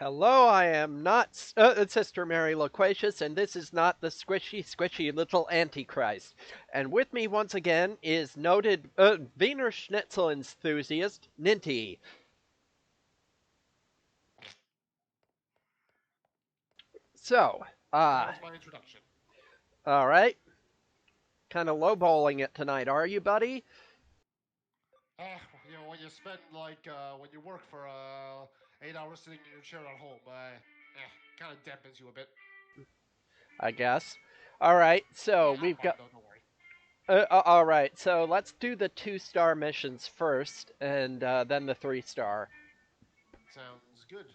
Hello, I am not Sister Mary Loquacious, and this is not the squishy little Antichrist. And with me once again is noted Wiener Schnitzel enthusiast, Ninty. So, That uh, was my introduction. alright. Kind of lowballing it tonight, are you, buddy? When you spend when you work for 8 hours sitting in your chair at home, kind of dampens you a bit. I guess. Alright, so Yeah, I'm we've fine got. though. Don't worry. Alright, so let's do the 2-star missions first, and then the 3-star. Sounds good.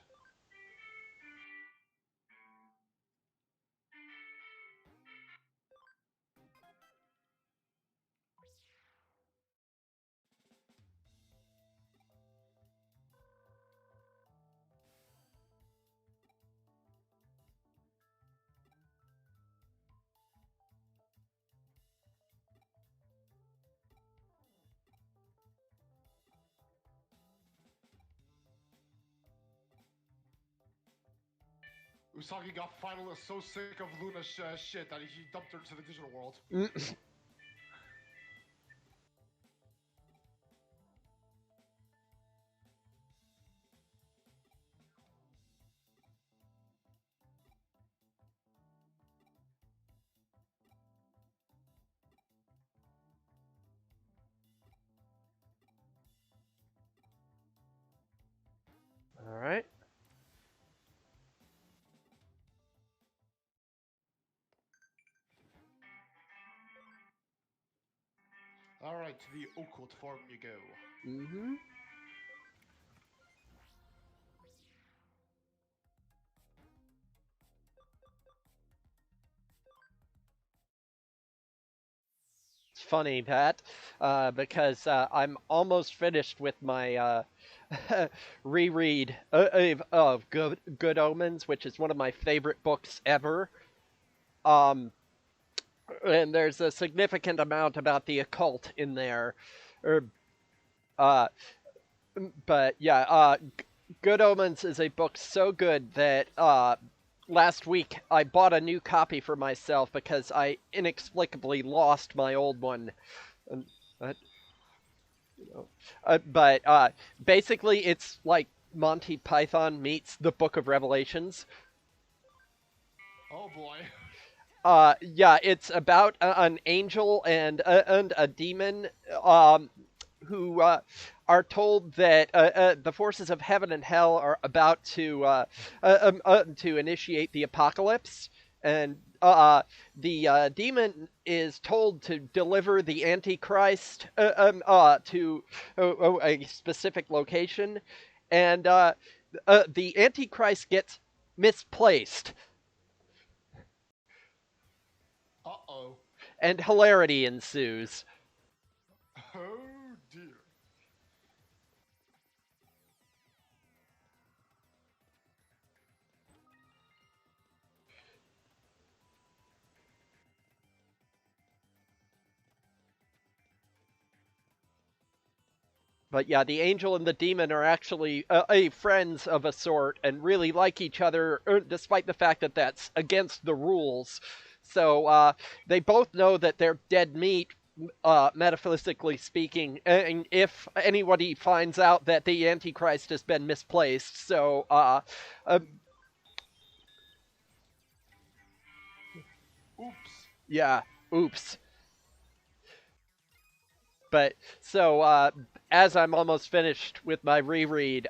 Usagi got finally so sick of Luna's shit that he dumped her into the digital world. Alright. All right, to the occult form you go. Mm-hmm. It's funny, Pat, because I'm almost finished with my reread of Good Omens, which is one of my favorite books ever. Um, and there's a significant amount about the occult in there. Er, Uh, but yeah, Good Omens is a book so good that last week I bought a new copy for myself because I inexplicably lost my old one. And, uh, but basically, it's like Monty Python meets the Book of Revelations. Oh boy. Yeah, it's about an angel and a demon um, who are told that the forces of heaven and hell are about to initiate the apocalypse, and the demon is told to deliver the Antichrist to a specific location, and the Antichrist gets misplaced, Uh-oh. and hilarity ensues. Oh dear. But yeah, the angel and the demon are actually friends of a sort and really like each other, despite the fact that that's against the rules. So they both know that they're dead meat, metaphysically speaking, and if anybody finds out that the Antichrist has been misplaced. So, um, Oops. yeah, oops. But so, as I'm almost finished with my reread,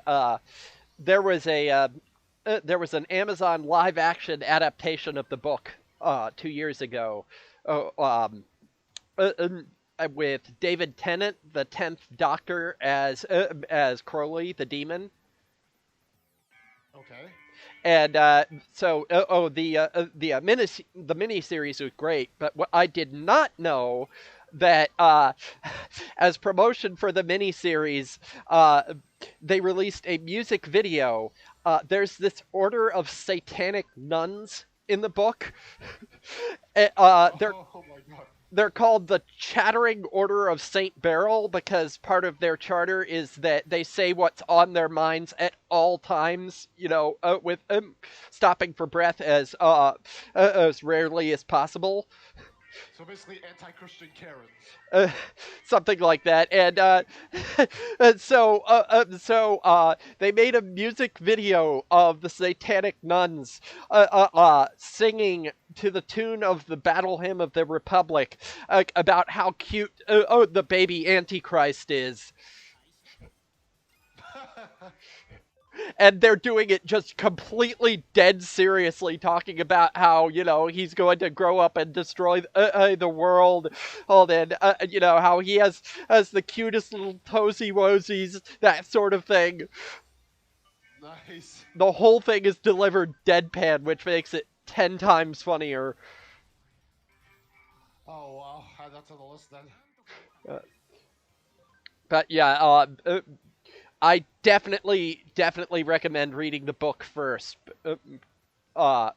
there was there was an Amazon live action adaptation of the book 2 years ago, uh, um, with David Tennant, the 10th Doctor, as Crowley, the demon. Okay. And the mini series was great, but what I did not know that as promotion for the mini series, they released a music video. There's this order of satanic nuns in the book. They're Oh my god. they're called the Chattering Order of Saint Beryl because part of their charter is that they say what's on their minds at all times. With stopping for breath as rarely as possible. So basically, anti-Christian Karens. uh, Something like that. And they made a music video of the Satanic Nuns singing to the tune of the Battle Hymn of the Republic about how cute the baby Antichrist is. And they're doing it just completely dead seriously, talking about how he's going to grow up and destroy the world, and how he has the cutest little toesy woesies, that sort of thing. Nice. The whole thing is delivered deadpan, which makes it 10 times funnier. Oh wow, add that to the list then. Uh, but yeah, I definitely recommend reading the book first. Uh,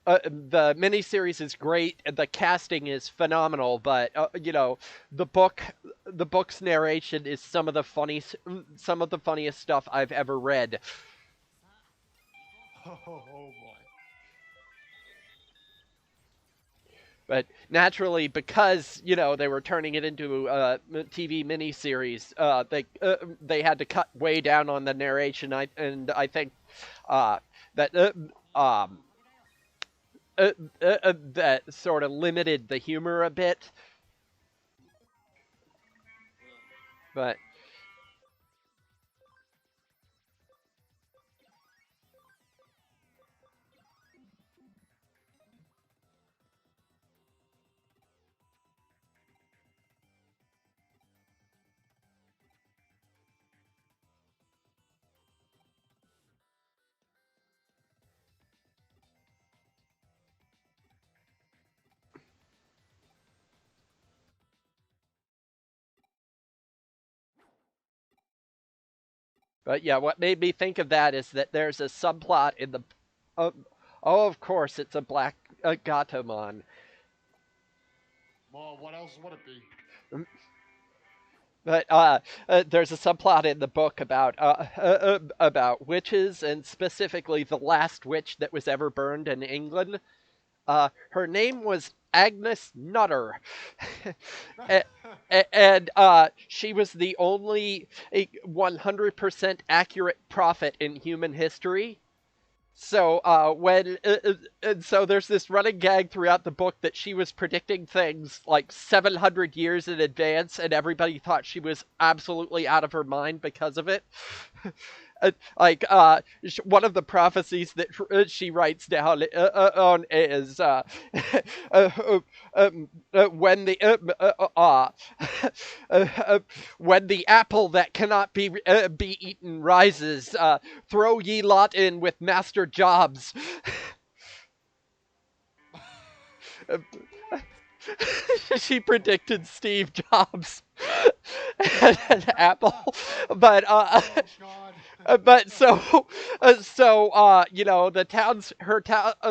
the miniseries is great. The casting is phenomenal, but the book, the book's narration is some of the funniest stuff I've ever read. Oh boy. But naturally, because they were turning it into a TV miniseries, they had to cut way down on the narration. I think uh, that that sort of limited the humor a bit. But yeah, what made me think of that is that there's a subplot in the. Oh, oh, of course, it's a black Gatomon. Well, what else would it be? But there's a subplot in the book about witches, and specifically the last witch that was ever burned in England. Her name was Agnes Nutter, and she was the only 100% accurate prophet in human history. So so there's this running gag throughout the book that she was predicting things like 700 years in advance, and everybody thought she was absolutely out of her mind because of it. One of the prophecies that she writes down on is uh, when the when the apple that cannot be eaten rises, throw ye lot in with Master Jobs. What? She predicted Steve Jobs and Apple, but Oh god. but the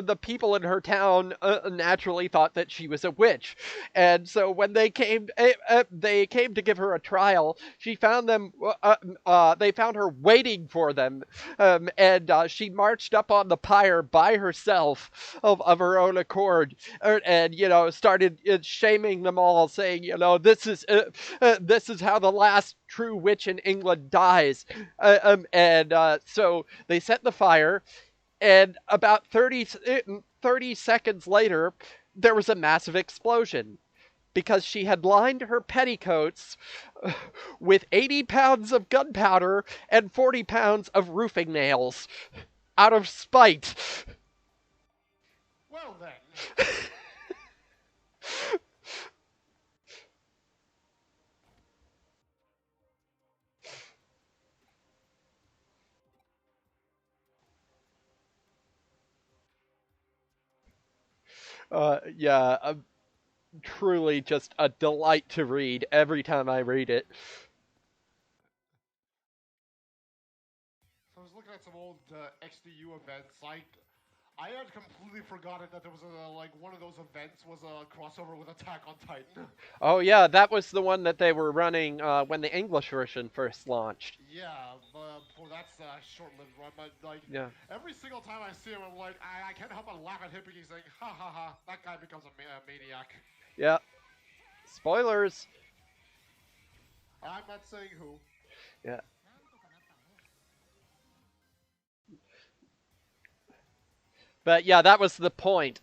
the people in her town naturally thought that she was a witch, and so when they came to give her a trial. She found them. They found her waiting for them, and she marched up on the pyre by herself of her own accord, and started shaming them all, saying, this is how the last true witch in England dies. And so they set the fire, and about 30 seconds later, there was a massive explosion because she had lined her petticoats with 80 pounds of gunpowder and 40 pounds of roofing nails out of spite. Well then. Yeah, truly just a delight to read every time I read it. So I was looking at some old XDU events. I had completely forgotten that there was like one of those events was a crossover with Attack on Titan. Oh yeah, that was the one that they were running when the English version first launched. Yeah, but for that's a short-lived run. But like Yeah. every single time I see him, I'm like, I can't help but laugh at him because saying, "Ha ha ha!" That guy becomes a maniac. Yeah. Spoilers. I'm not saying who. Yeah. But yeah, that was the point.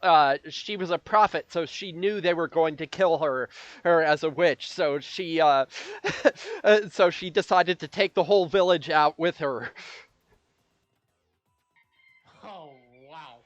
She was a prophet, so she knew they were going to kill her as a witch. So so she decided to take the whole village out with her. Oh wow.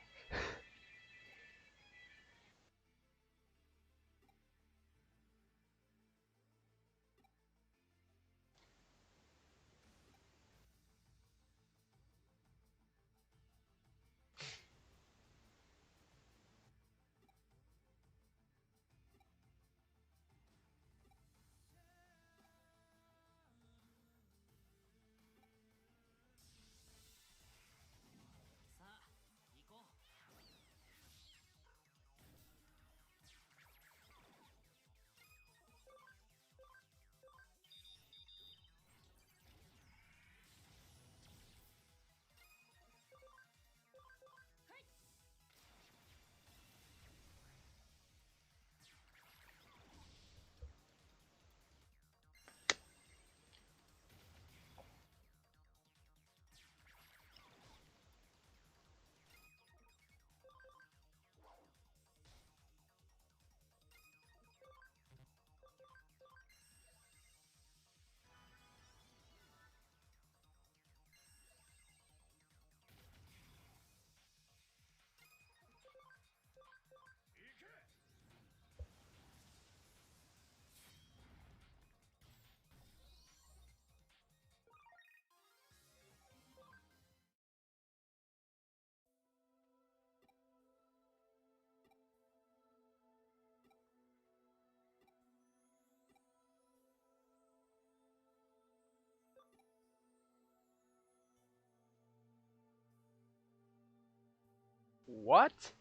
What?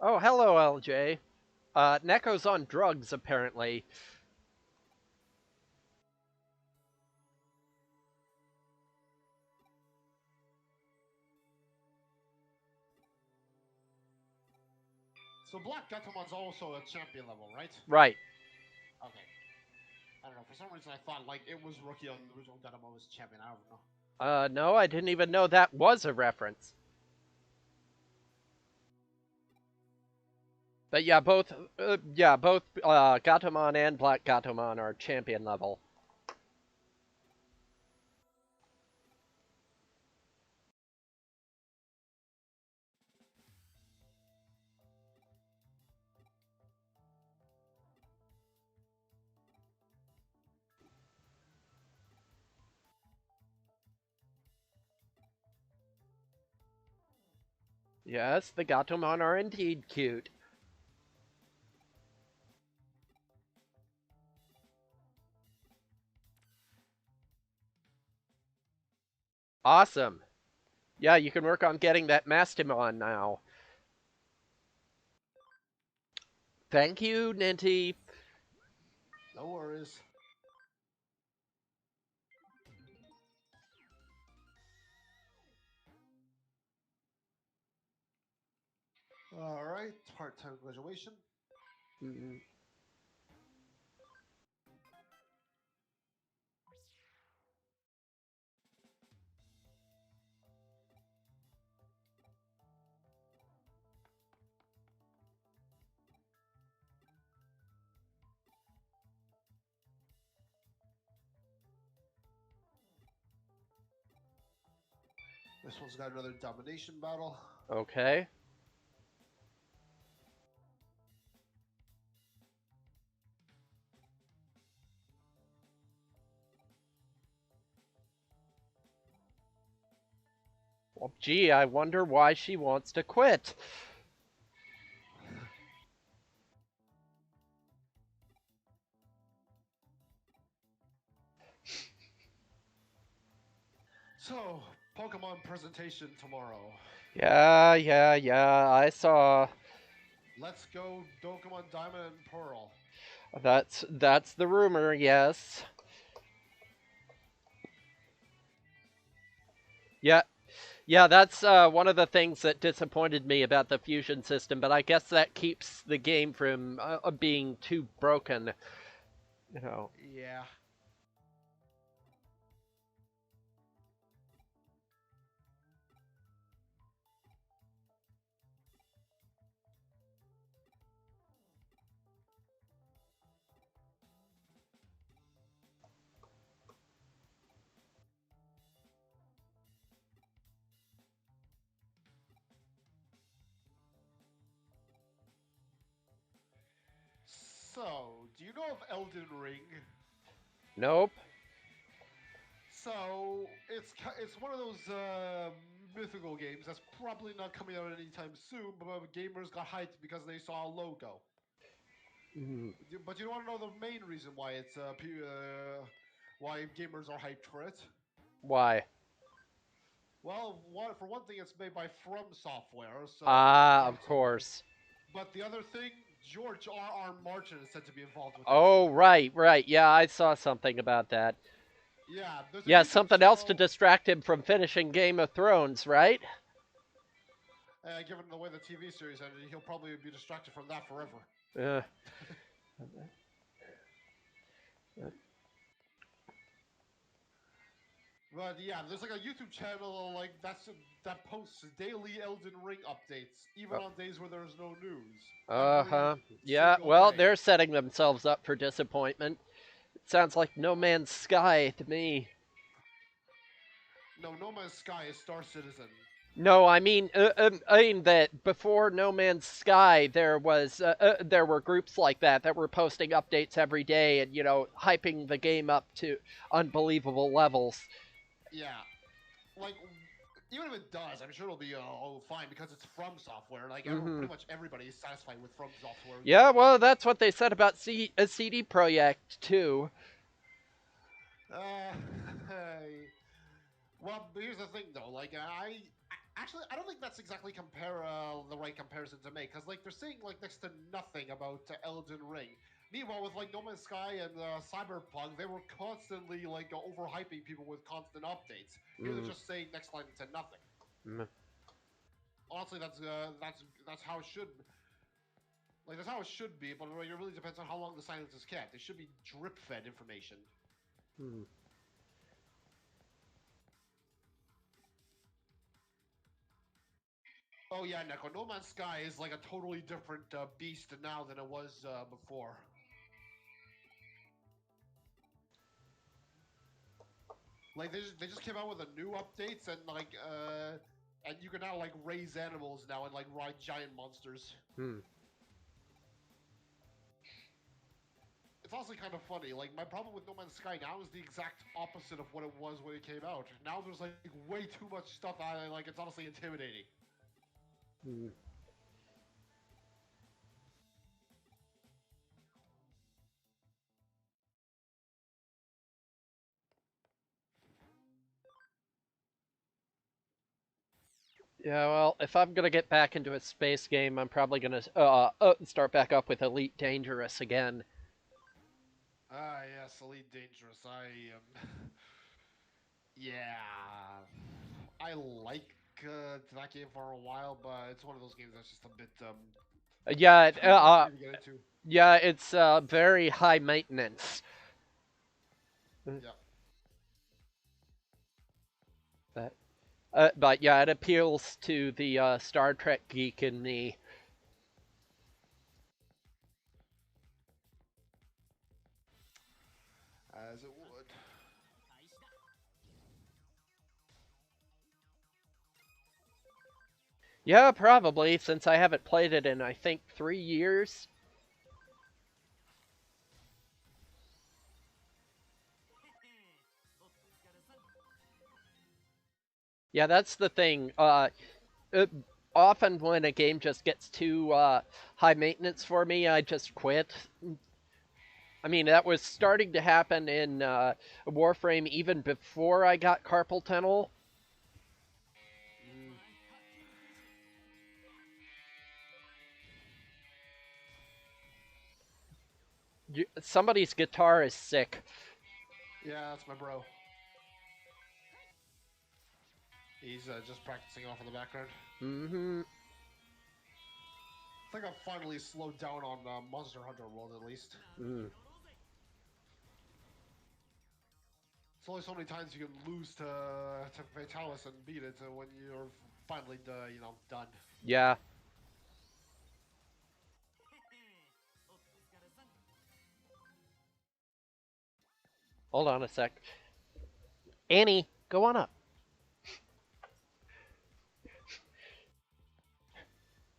Oh, hello, LJ. Neko's on drugs, apparently. So Black Gentleman's also a champion level, right? Right. Okay. I don't know. For some reason, I thought like it was rookie on the original Gundam was champion. I don't know. No, I didn't even know that was a reference. But both Gatomon and Black Gatomon are champion level. Yes, the Gatomon are indeed cute. Awesome. Yeah, you can work on getting that Mastimon now. Thank you, Ninty. No worries. All right. Part-time graduation. Mm, This one's got another domination battle. okay. Well, gee, I wonder why she wants to quit. So, Pokemon presentation tomorrow. Yeah. I saw. Let's go Pokemon Diamond and Pearl. That's the rumor. Yes. Yeah. Yeah, that's one of the things that disappointed me about the fusion system, but I guess that keeps the game from being too broken. You know. Yeah. So, do you know of Elden Ring? Nope. So, it's one of those mythical games that's probably not coming out anytime soon, but gamers got hyped because they saw a logo. Mm, But you want to know the main reason why why gamers are hyped for it? why? Well, for one thing, it's made by From Software, so Ah, of naturally. course. But the other thing, George R. Martin is said to be involved with it. Oh, right. Yeah, I saw something about that. Yeah, there's a Yeah, YouTube something else to channel. distract him from finishing Game of Thrones, right? Given the way the TV series ended, he'll probably be distracted from that forever. Uh, But yeah, there's like a YouTube channel that posts daily Elden Ring updates, even on days where there's no news. Every huh. Yeah, single well, day. they're setting themselves up for disappointment. It sounds like No Man's Sky to me. No, No Man's Sky is Star Citizen. No, I mean that before No Man's Sky, there were groups like that were posting updates every day and hyping the game up to unbelievable levels. Yeah, like even if it does, I'm sure it'll be all fine because it's From Software. Hmm. Pretty much everybody is satisfied with From Software Yeah, games. well, that's what they said about a CD Projekt too. Uh, well, but here's the thing though. Actually I don't think that's exactly the right comparison to make because they're saying next to nothing about Elden Ring. Meanwhile, with No Man's Sky and Cyberpunk, they were constantly overhyping people with constant updates. Here they're Mm, just saying next line to nothing. mm, Honestly, that's how it should. That's how it should be, but it really depends on how long the silence is kept. It should be drip fed information. mm. Oh yeah, Neko. No Man's Sky is like a totally different beast now than it was before. They just came out with a new updates and you can now raise animals now and ride giant monsters. Hmm. It's also kind of funny. Like my problem with No Man's Sky now is the exact opposite of what it was when it came out. Now there's way too much stuff. It's honestly intimidating. Hmm. Yeah, well, if I'm gonna get back into a space game, I'm probably gonna start back up with Elite Dangerous again. Ah, yes, Elite Dangerous. Yeah, I like that game for a while, but it's one of those games that's just a bit Yeah, too much for me to get into. yeah, it's very high maintenance. Yeah, But, but yeah, it appeals to the Star Trek geek in me. as it would. Yeah, probably, since I haven't played it in, I think, 3 years. Yeah, that's the thing. Uh, Often when a game just gets too high maintenance for me, I just quit. I mean, that was starting to happen in Warframe even before I got carpal tunnel. Mm. Somebody's guitar is sick. Yeah, that's my bro. He's just practicing off in the background. Mm-hmm. I think I've finally slowed down on Monster Hunter World at least. Mm. It's only so many times you can lose to Fatalis and beat it when you're finally done. Yeah. Hold on a sec. Annie, go on up.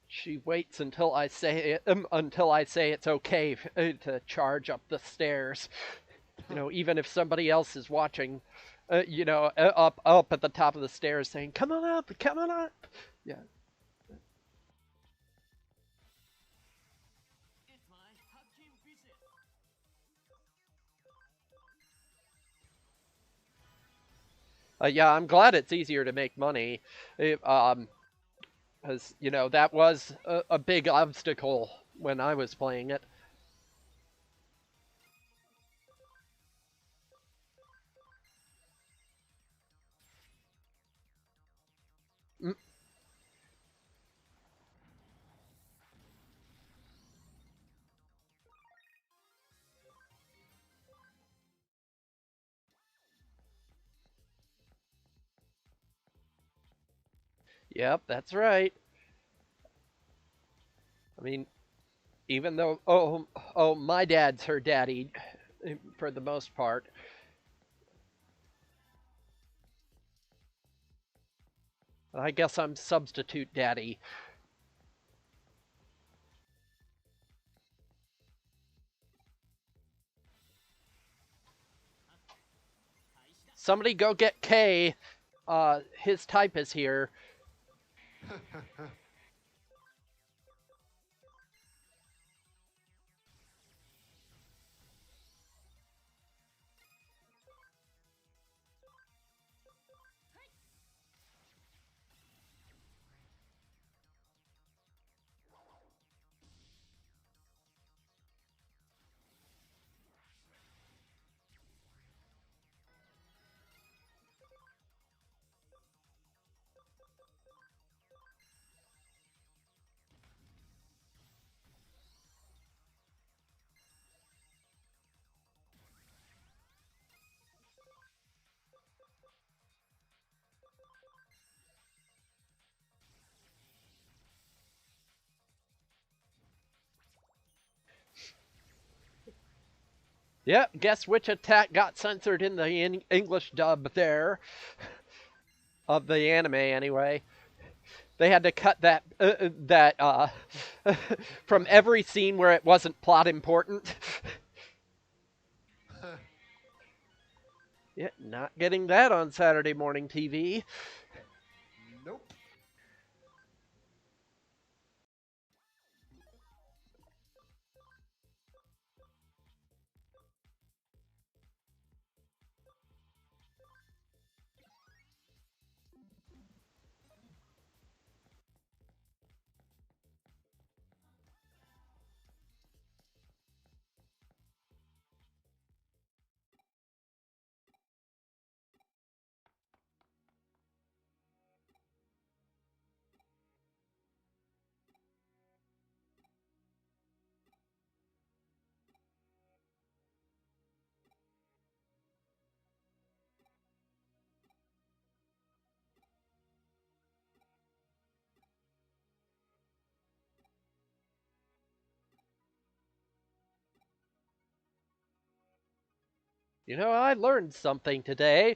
She waits until I say it's okay to charge up the stairs. Even if somebody else is watching, up at the top of the stairs saying, "Come on up, come on up." Yeah. Yeah, I'm glad it's easier to make money. Because that was a big obstacle when I was playing it. Mm, yep, that's right. I mean, even though my dad's her daddy for the most part. I guess I'm substitute daddy. Somebody go get K. His type is here. Yeah, guess which attack got censored in the English dub there of the anime anyway. They had to cut that from every scene where it wasn't plot important. Yeah, not getting that on Saturday morning TV. Nope. I learned something today.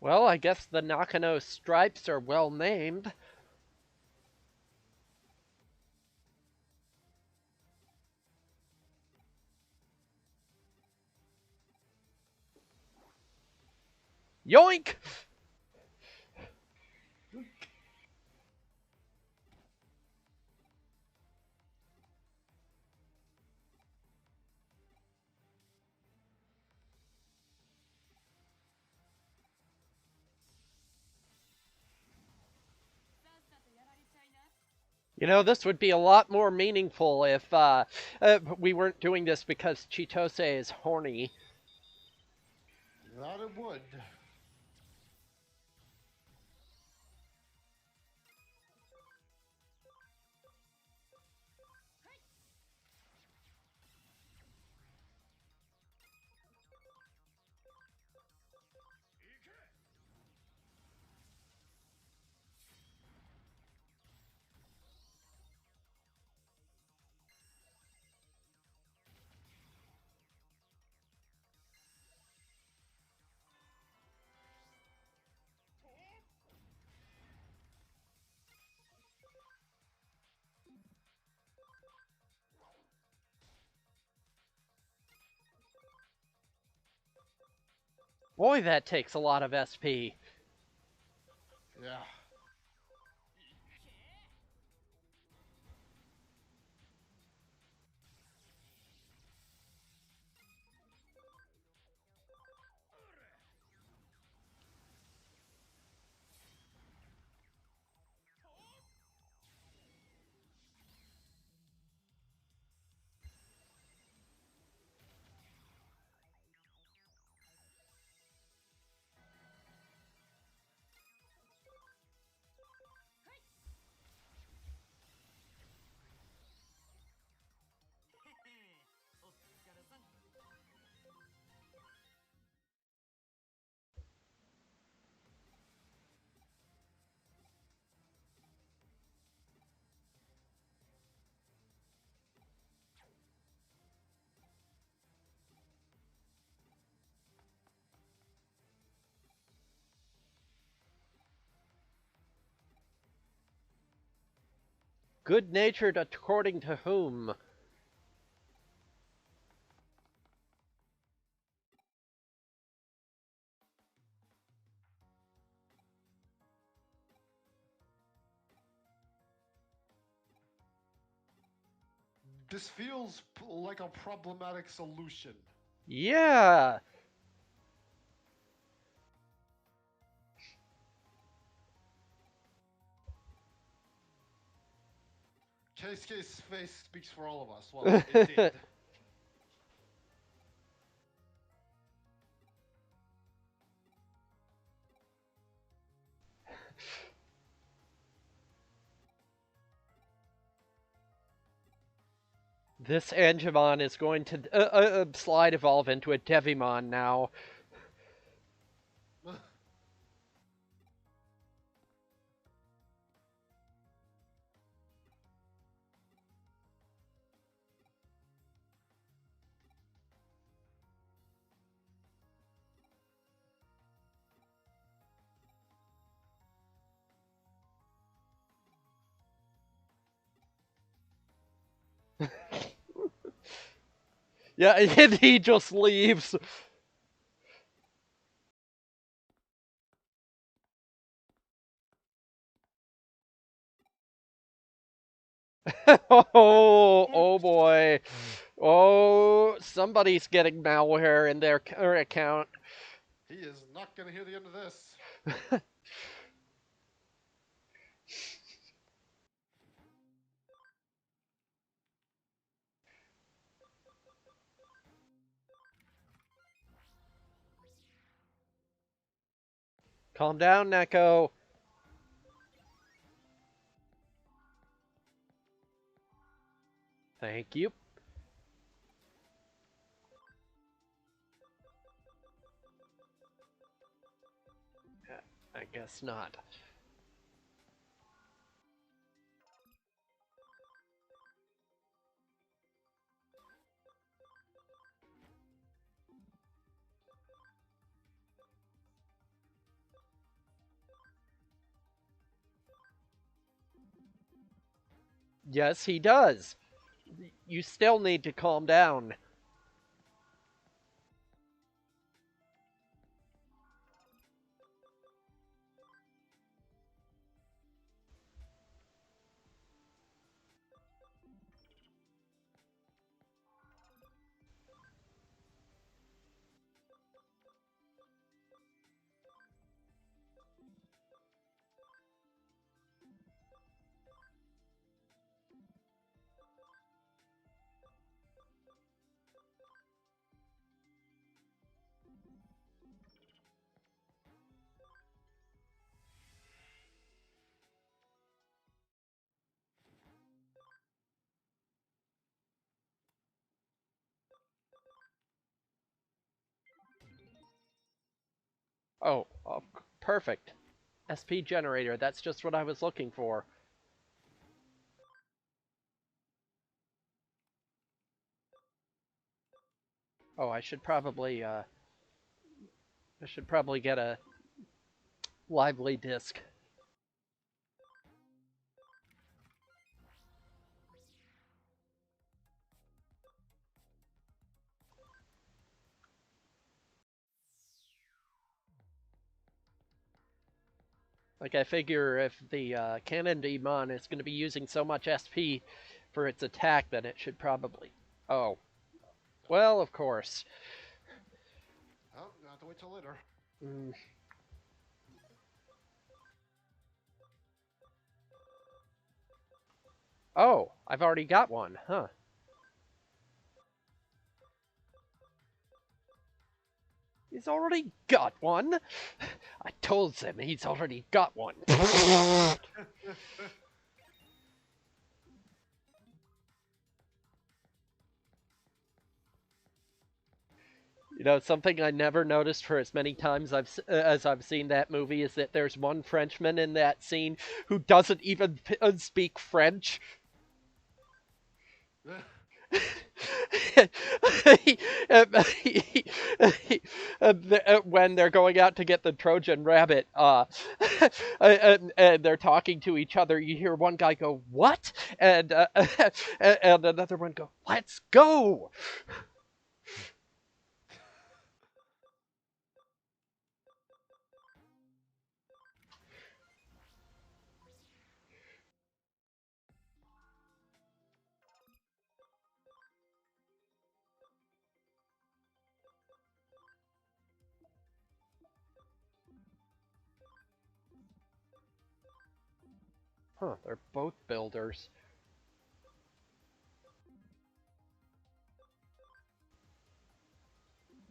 Well, I guess the Nakano stripes are well named. Yoink! You know, this would be a lot more meaningful if we weren't doing this because Chitose is horny. That it would. Boy, that takes a lot of SP. Yeah. Good natured according to whom? This feels like a problematic solution. Yeah! Keisuke's face speaks for all of us. Well, it did. This Angemon is going to slide evolve into a Devimon now. Yeah, and he just leaves. Oh boy. Oh, somebody's getting malware in their account. He is not going to hear the end of this. Calm down, Neko. Thank you. I guess not. Yes, he does. You still need to calm down. Oh, perfect. SP generator, that's just what I was looking for. Oh, I should probably get a lively disc. Like, I figure if the cannon Digimon is going to be using so much SP for its attack, then it should probably. Oh, well, of course. Oh, you have to wait till later. Mm. Oh, I've already got one, huh? He's already got one. I told him he's already got one. You know, something I never noticed for as many times as I've seen that movie is that there's one Frenchman in that scene who doesn't even speak French. He- he- when they're going out to get the Trojan rabbit, and they're talking to each other, you hear one guy go, "What?" and another one go, "Let's go." Huh? They're both builders.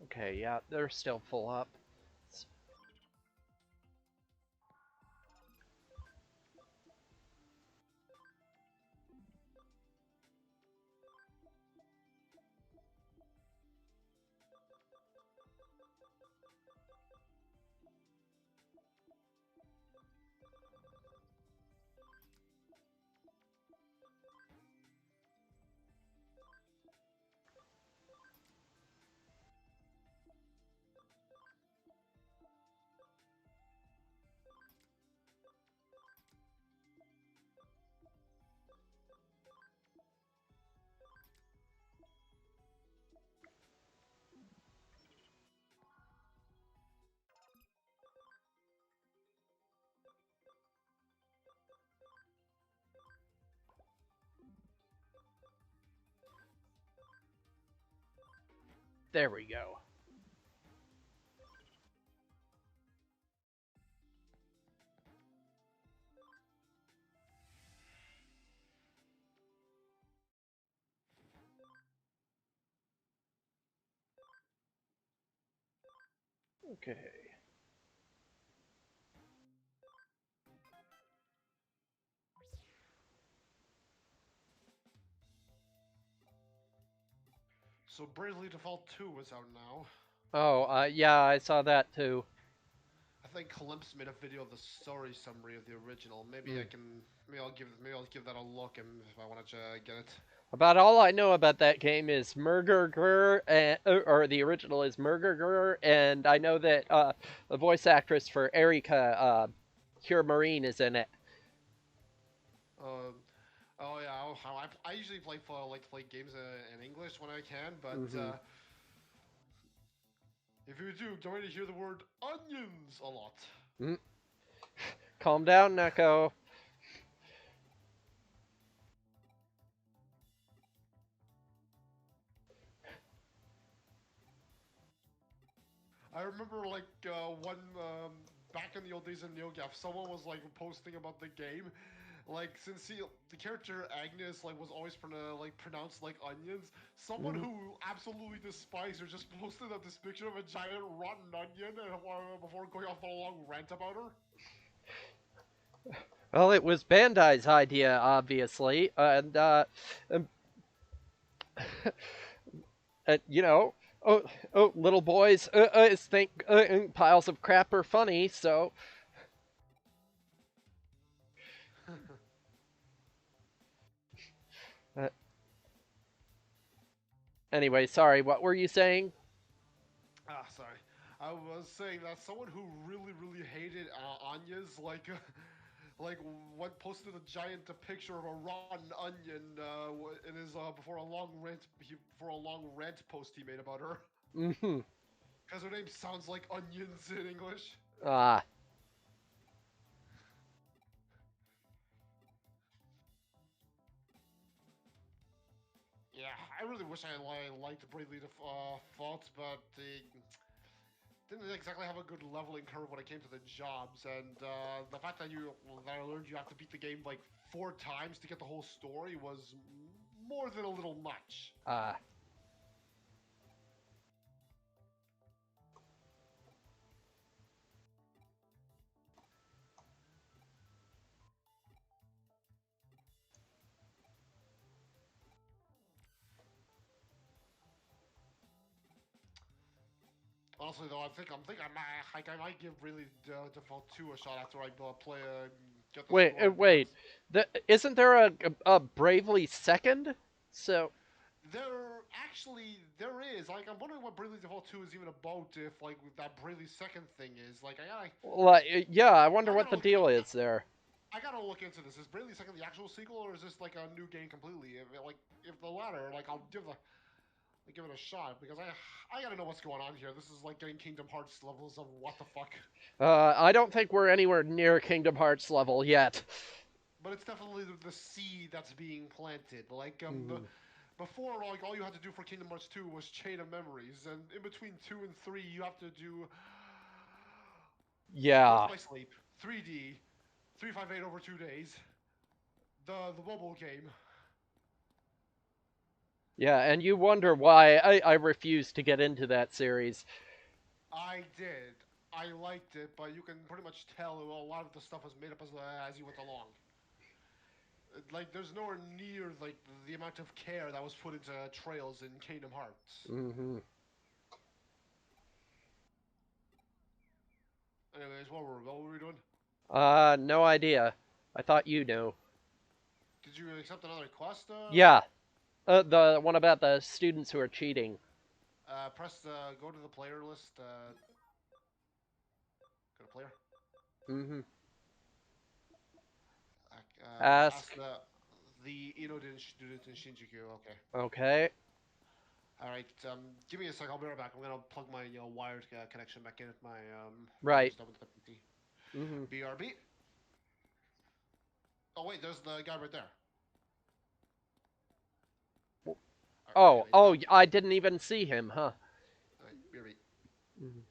Okay, yeah, they're still full up. There we go. Okay. So Bravely Default 2 is out now. Oh, yeah, I saw that too. I think Calypso made a video of the story summary of the original. Maybe Mm. I can. Maybe I'll give that a look, and if I want to get it. About all I know about that game is Murger, or the original is Murger, and I know that the voice actress for Erika, Cure Marine, is in it. Um, Oh yeah, I usually like to play games in English when I can, but Mm-hmm. if you do, don't really hear the word onions a lot. Mm. Calm down, Neko. I remember like one back in the old days in NeoGaf, someone was like posting about the game, like since the character Agnes like was always pronounced like onions. Someone Mm-hmm. who absolutely despised her just posted up this picture of a giant rotten onion before going off on a long rant about her. Well, it was Bandai's idea, obviously, and um, you know, oh, little boys think piles of crap are funny. So, uh, anyway, sorry. What were you saying? Sorry. I was saying that someone who really hated onions, like what posted a giant picture of a rotten onion in his before a long rant post he made about her, Mm-hmm. because her name sounds like onions in English. Ah, Yeah, I really wish I liked Bravely Default, but they didn't exactly have a good leveling curve when it came to the jobs, and the fact that I learned you have to beat the game like 4 times to get the whole story was more than a little much. ah. Honestly, though, I might give really Default 2 a shot after I play get the Wait, story because wait. Isn't there a Bravely second? So, there is like I'm wondering what Bravely Default 2 is even about if like that Bravely second thing is like like, yeah, I wonder I what gotta the look deal is there. I gotta look into this. Is Bravely Second the actual sequel, or is this like a new game completely? If the latter, like I'll give it a shot because I gotta know what's going on here. This is like getting Kingdom Hearts levels of what the fuck. I don't think we're anywhere near Kingdom Hearts level yet. But it's definitely the seed that's being planted. Hmm. Before, like all you had to do for Kingdom Hearts 2 was Chain of Memories, and in between 2 and 3, you have to do Birth Yeah, by Sleep, 3D, 358 over 2 days, the mobile game. yeah, and you wonder why I refuse to get into that series. I did. I liked it, but you can pretty much tell a lot of the stuff was made up as you went along. Like, there's nowhere near like the amount of care that was put into Trails in Kingdom Hearts. Hmm. Anyways, what were we doing? No idea. I thought you knew. Did you accept another quest? Yeah, the one about the students who are cheating. Press go to the player list. Go to player. Hmm. Ask Ask. the Ino student in Shinjuku. Okay. Okay. All right. Give me a sec. I'll be right back. I'm gonna plug my wired connection back in if my Right. router's done with the PT. Hmm. BRB. Oh wait, there's the guy right there. Oh, Anyways, I didn't even see him, huh? all right, BRB. Mhm.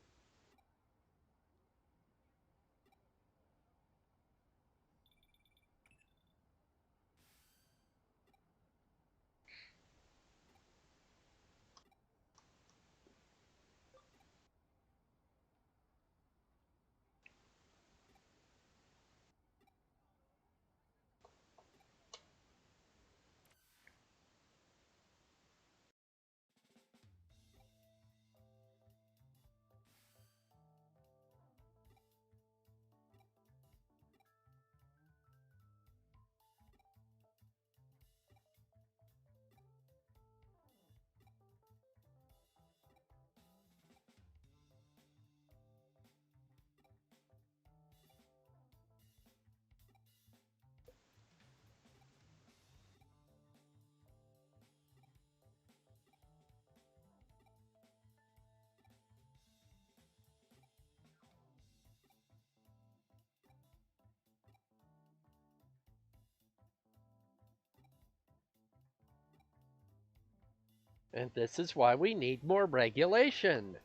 And this is why we need more regulation.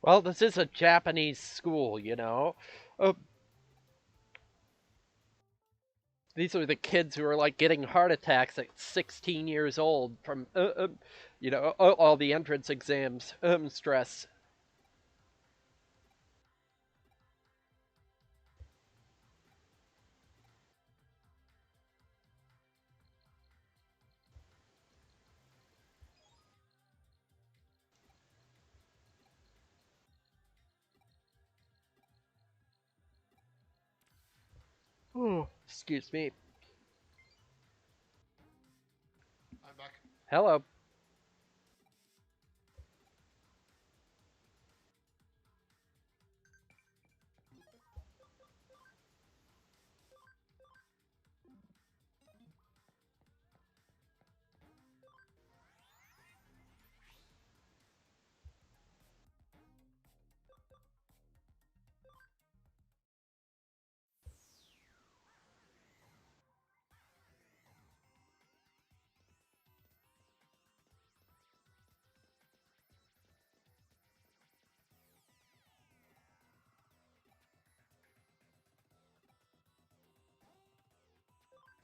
Well, this is a Japanese school, you know. Uh, these are the kids who are like getting heart attacks at 16 years old from, all the entrance exams stress. Oh, excuse me. I'm back. Hello.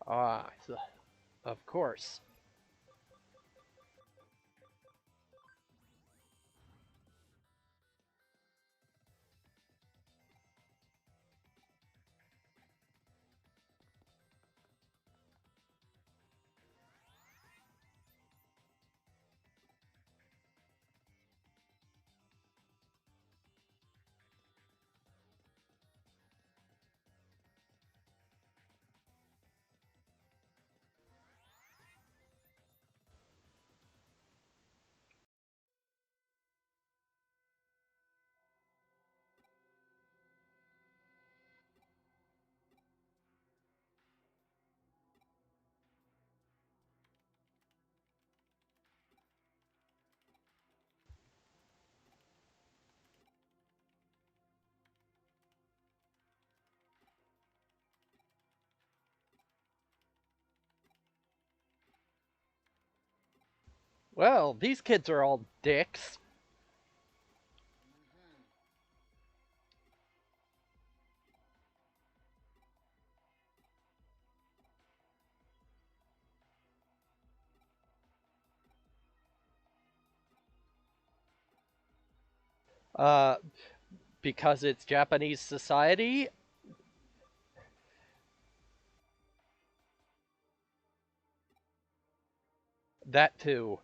Ah, of course. Well, these kids are all dicks. Hmm. Uh, because it's Japanese society, that too.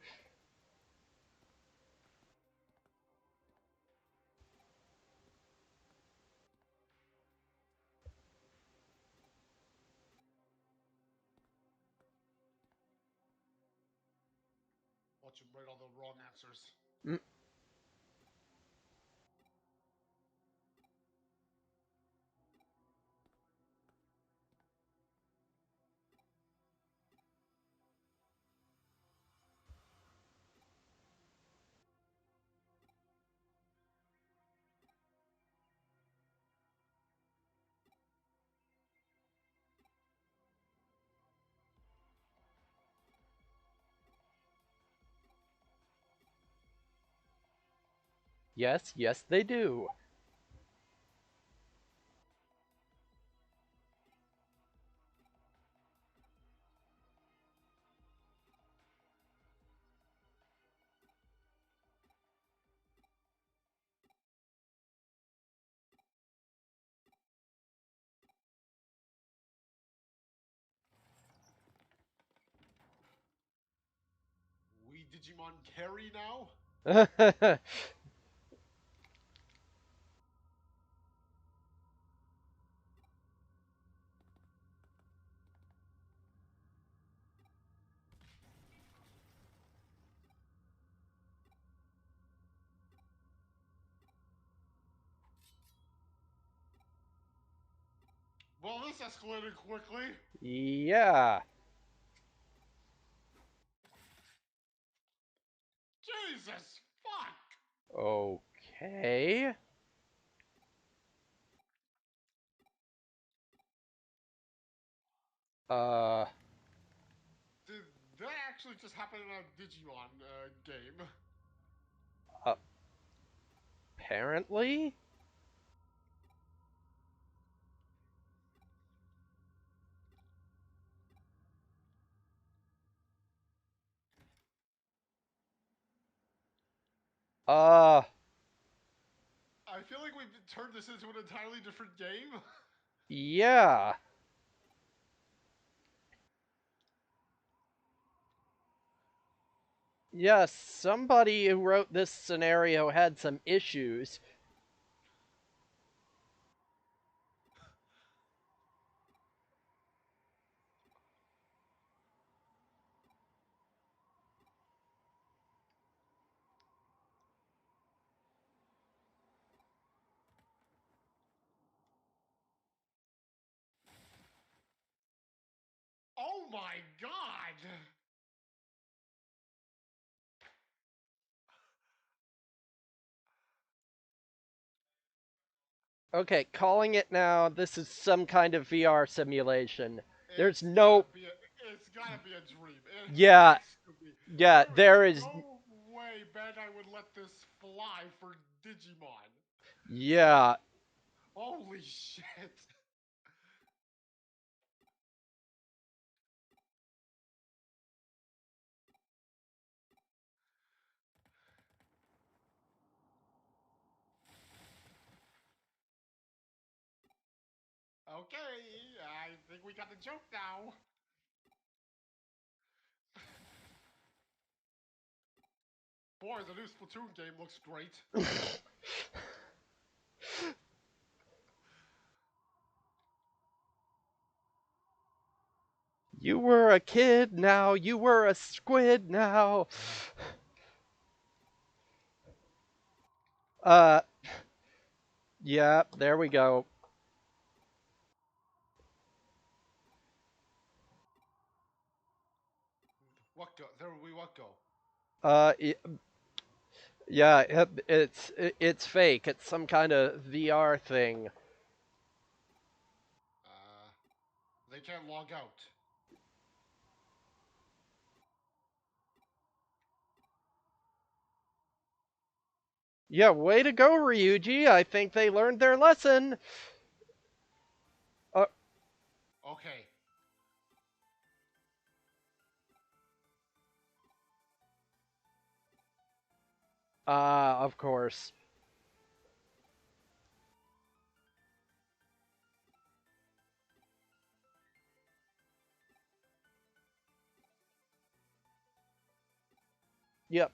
Watch him write all the wrong answers. Mm, yes, yes, they do. We Digimon carry now? Well, this escalated quickly. Yeah. Jesus, fuck. Okay. Uh, Did that actually just happen in a Digimon game? apparently? Uh, I feel like we've turned this into an entirely different game. yeah. Yes, somebody who wrote this scenario had some issues. Oh my god! Okay, calling it now. This is some kind of VR simulation. There's It's no. gotta be a, it's gotta be a dream. It Yeah, has to be. yeah, There is there is. no way Bandai would let this fly for Digimon. Yeah. Holy shit. Okay, I think we got the joke now. Boy, the new Splatoon game looks great. You were a kid now. You were a squid now. Uh, yeah, there we go. What go? There we what go? Uh, yeah, it's fake. It's some kind of VR thing. Uh, they can't log out. Yeah, way to go, Ryuji. I think they learned their lesson. Uh, Okay. of course. Yep.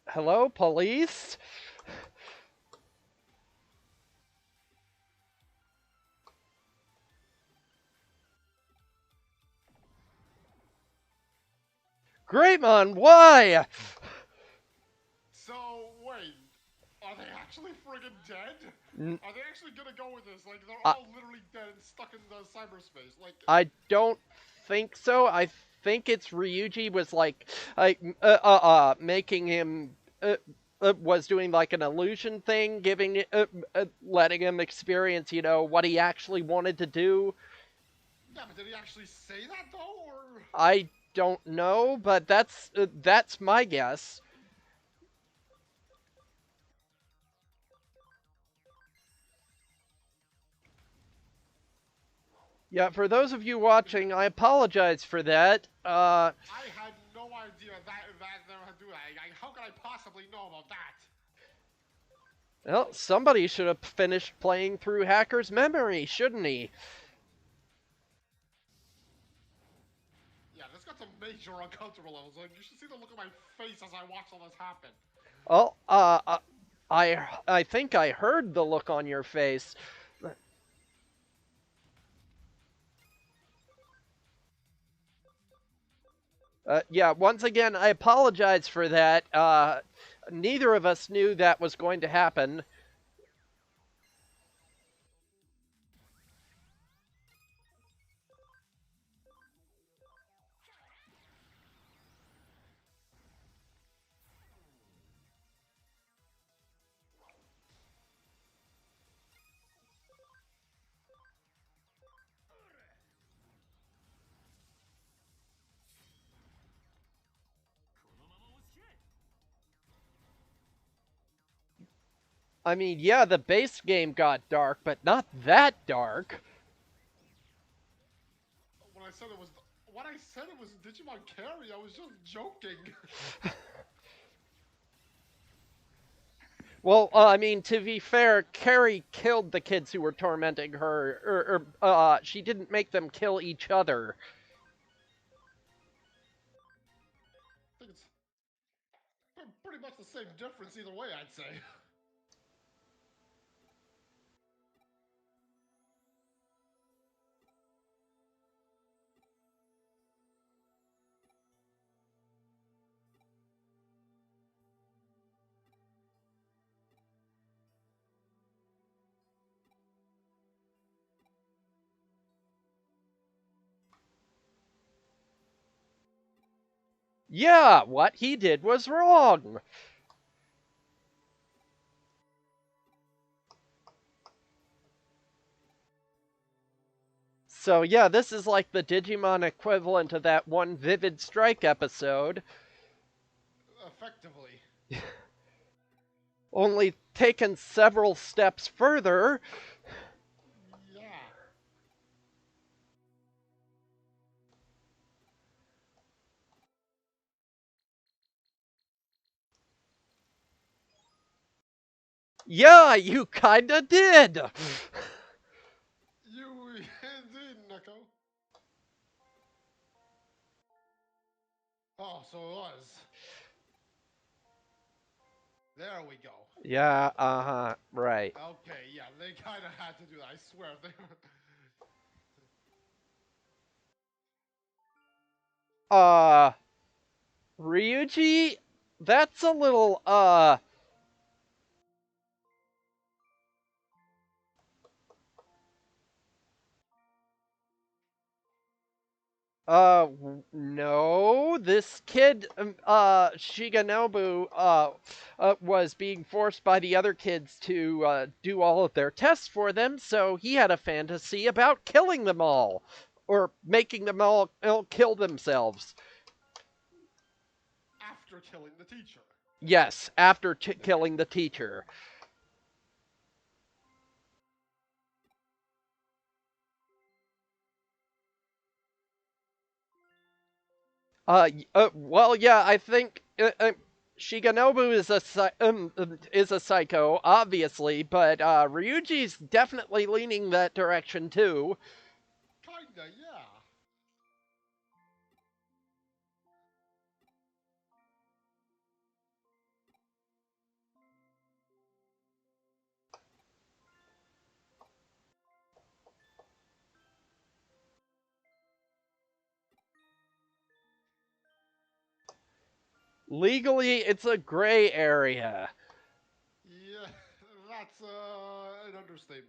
Hello, police? Greymon, why? So wait, are they actually friggin' dead? N- Are they actually gonna go with this? Like they're I, all literally dead and stuck in the cyberspace. Like I don't think so. I think it's Ryuji was like making him was doing like an illusion thing, giving letting him experience, what he actually wanted to do. yeah, but did he actually say that though, or I don't know, but that's my guess. Yeah, for those of you watching, I apologize for that. I had no idea that they would do that. How could I possibly know about that? Well, somebody should have finished playing through Hacker's memory, shouldn't he? Yeah, this got some major uncomfortable levels. Like you should see the look on my face as I watched all this happen. Well, I think I heard the look on your face. Yeah, once again, I apologize for that. Neither of us knew that was going to happen. I mean, yeah, the base game got dark, but not that dark. When I said it was, when I said it was Digimon Carry, I was just joking. Well, I mean, to be fair, Carrie killed the kids who were tormenting her, she didn't make them kill each other. I think it's pretty much the same difference either way, I'd say. Yeah, what he did was wrong. So, yeah, this is like the Digimon equivalent of that one Vivid Strike episode, Effectively. only taken several steps further. Yeah. Yeah, you kinda did. You indeed, Neko. Oh, so it was. There we go. Yeah, right. Okay, yeah, they kind of had to do that. I swear. They Uh, Ryuji, that's a little, no, this kid, Shigenobu, was being forced by the other kids to, do all of their tests for them, so he had a fantasy about killing them all. Or making them all kill themselves. after killing the teacher. Yes, after killing the teacher. Well, yeah, I think Shigenobu is a psycho, obviously, but Ryuji's definitely leaning that direction too. Kinda, yeah. Legally, it's a gray area. Yeah, that's an understatement.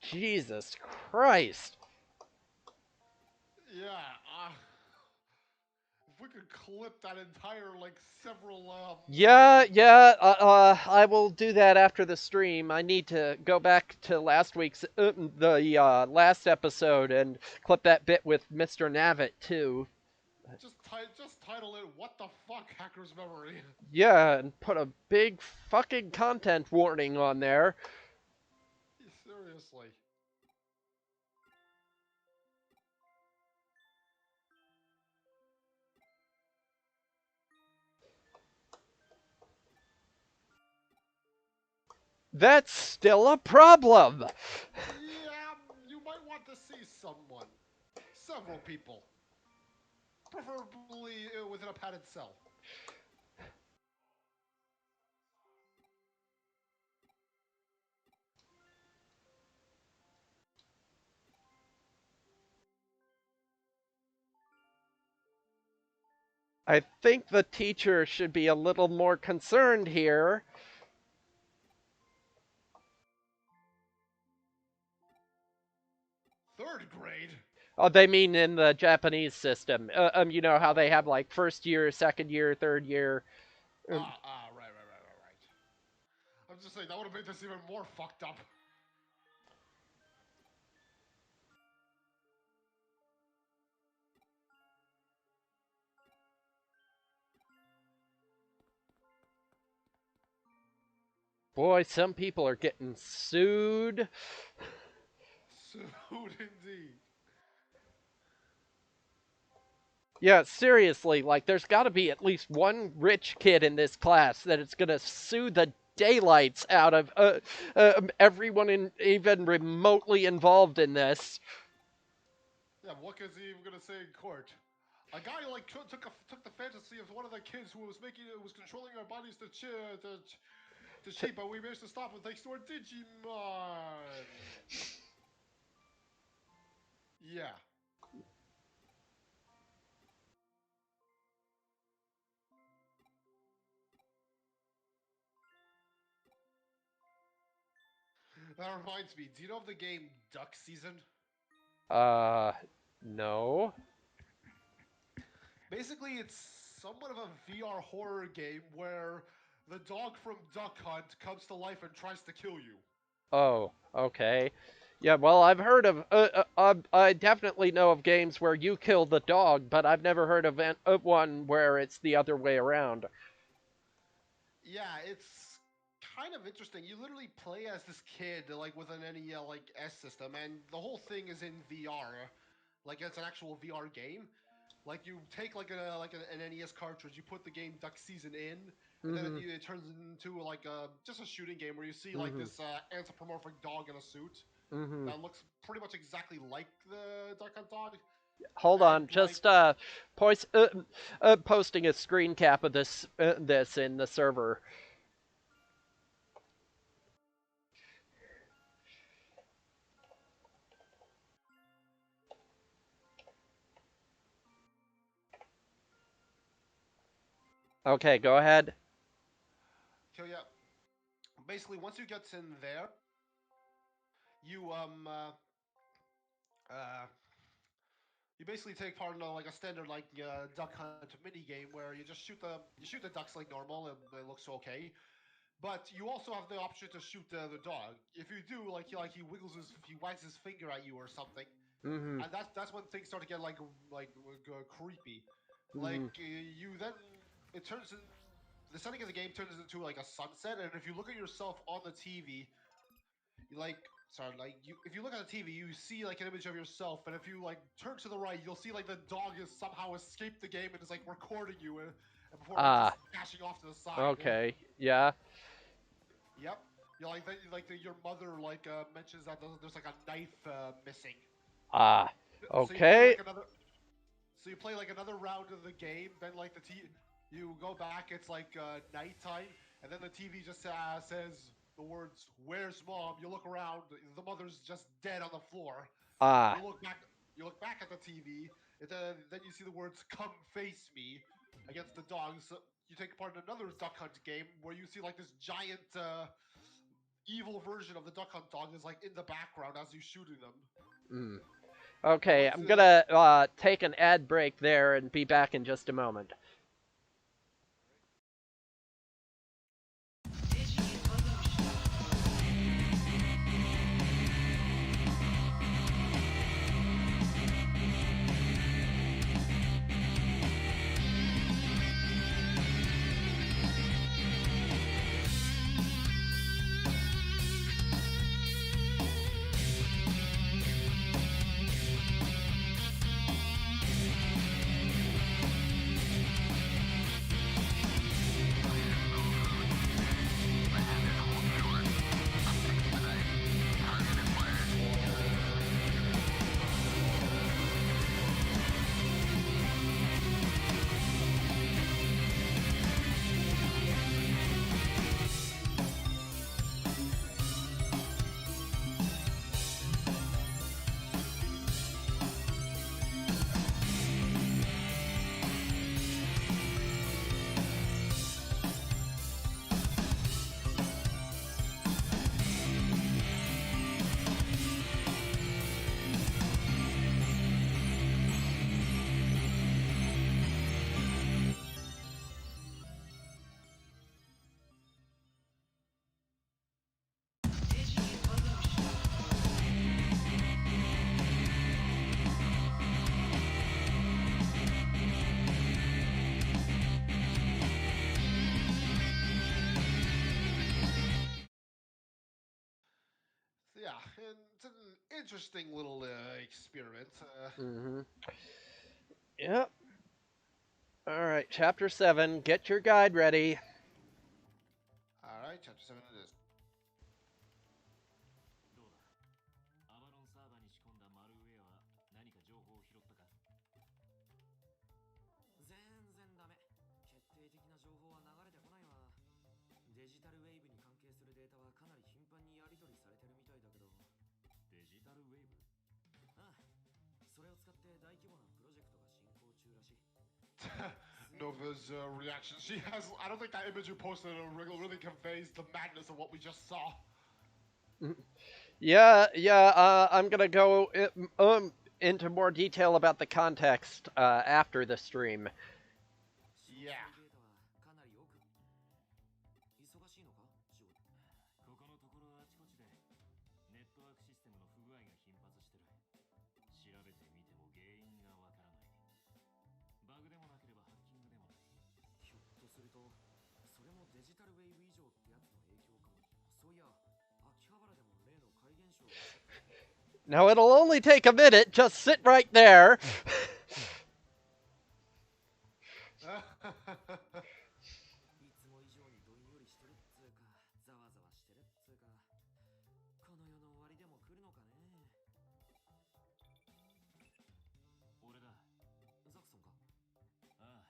Jesus Christ. Yeah, if we could clip that entire, like, several Yeah, yeah, I will do that after the stream. I need to go back to last week's, the last episode and clip that bit with Mr. Navitt too. just title it "What the Fuck Hacker's Memory." Yeah, and put a big fucking content warning on there. Seriously. That's still a problem. Yeah, you might want to see someone, several people, preferably within a padded cell. I think the teacher should be a little more concerned here. Third grade. Oh, they mean in the Japanese system. You know how they have like first year, second year, third year. Um, Right. just saying that would have made this even more fucked up. Boy, some people are getting sued. Sued indeed. Yeah, seriously, like there's got to be at least one rich kid in this class that is going to sue the daylights out of everyone even remotely involved in this. Yeah, what is he even gonna say in court? A guy like took the fantasy of one of the kids who was making was controlling our bodies to cheat, but we managed to stop him thanks to our Digimon. Yeah. That reminds me. Do you know of the game Duck Season? Uh, no. Basically, it's somewhat of a VR horror game where the dog from Duck Hunt comes to life and tries to kill you. Oh, okay. Yeah, well, I've heard of. I definitely know of games where you kill the dog, but I've never heard of one where it's the other way around. Yeah, it's kind of interesting. You literally play as this kid, like with an NEL like S system, and the whole thing is in VR. Like it's an actual VR game. Like you take an NES cartridge, you put the game Duck Season in, and then Mm-hmm. it turns into like just a shooting game where you see like Mm-hmm. this anthropomorphic dog in a suit Mm-hmm. that looks pretty much exactly like the Duck Hunt dog, Hold and on, like just posting a screen cap of this in the server. Okay, go ahead. so yeah, basically once you get in there, you uh, you basically take part in like a standard like duck hunt mini game where you shoot the ducks like normal and it looks okay, but you also have the option to shoot the dog. If you do, he wiggles he wags his finger at you or something, Mm-hmm. and that's when things start to get creepy. Mm-hmm. You then it turns in the setting of the game turns into like a sunset, and if you look at yourself on the TV, sorry, like you if you look at the TV, you see like an image of yourself, and if you like turn to the right, you'll see like the dog has somehow escaped the game and is like recording you, and before like Ah, just dashing off to the side. okay. Yeah. Yep. Yeah, your mother mentions that there's like a knife missing. Ah, So you play okay. like another So you play like another round of the game, then you go back, it's like nighttime, and then the TV just says the words "Where's mom?" You look around, the mother's just dead on the floor. Ah. You look back, you look back at the TV, and then you see the words "Come face me" against the dogs. So you take part in another Duck Hunt game where you see like this giant evil version of the Duck Hunt dog is like in the background as you shooting them. Mm. And Okay, once I'm gonna take an ad break there and be back in just a moment. and it's an interesting little experiment. Mm-hmm. Yep. All right, chapter 7. Get your guide ready. All right, chapter 7 it is. どうだアバロンサーバーに仕込んだマルウェアは何か情報を拾ったか全然ダメ決定的な情報は流れてこないわデジタルウェーブに関係するデータはかなり頻繁にやり取りされてるみたいだけどデジタルウェーブああそれを使って大規模なプロジェクトが進行中らしい Nova's reaction. She has. I don't think that image you posted really conveys the madness of what we just saw. Yeah. I'm gonna go into more detail about the context after the stream. Yeah. データはかなり多く忙しいのか仕事ここのところあちこちでネットワークシステムの不具合が頻発してる調べてみても原因がわからないバグでもなければハッキングでもないひょっとするとそれもデジタルウェーブ以上ってやつの影響かもそういや秋葉原でも例の怪現象が Now it'll only take a minute. Just sit right there. いつも以上にどんよりしてるっつうかざわざわしてるっつうかこの世の終わりでも来るのかね俺だザクソンかああ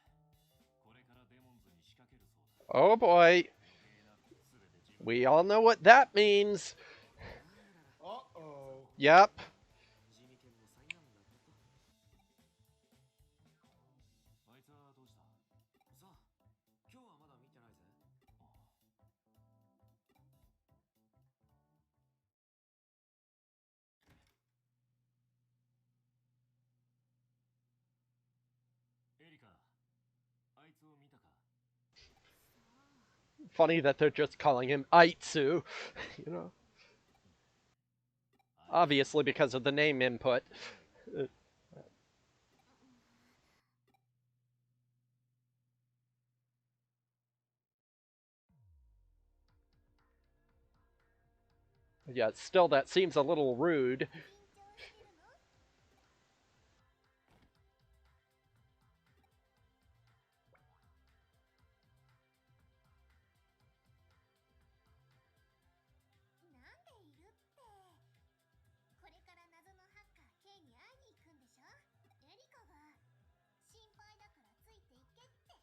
これからデモンズに仕掛けるそうだ Oh boy. 余計な全て自分 We all know what that means. あらら Uh-oh. Yep. 地味犬も災難だったとあいつはどうしたさあ今日はまだ見てないぜああ エリカ、あいつを見たか Funny that they're just calling him Aitsu. You know, あい obviously because of the name input. Yeah, still that seems a little rude. なんでいるって。これから謎のハッカー K に会いに行くんでしょ。エリカが心配だからついていけって。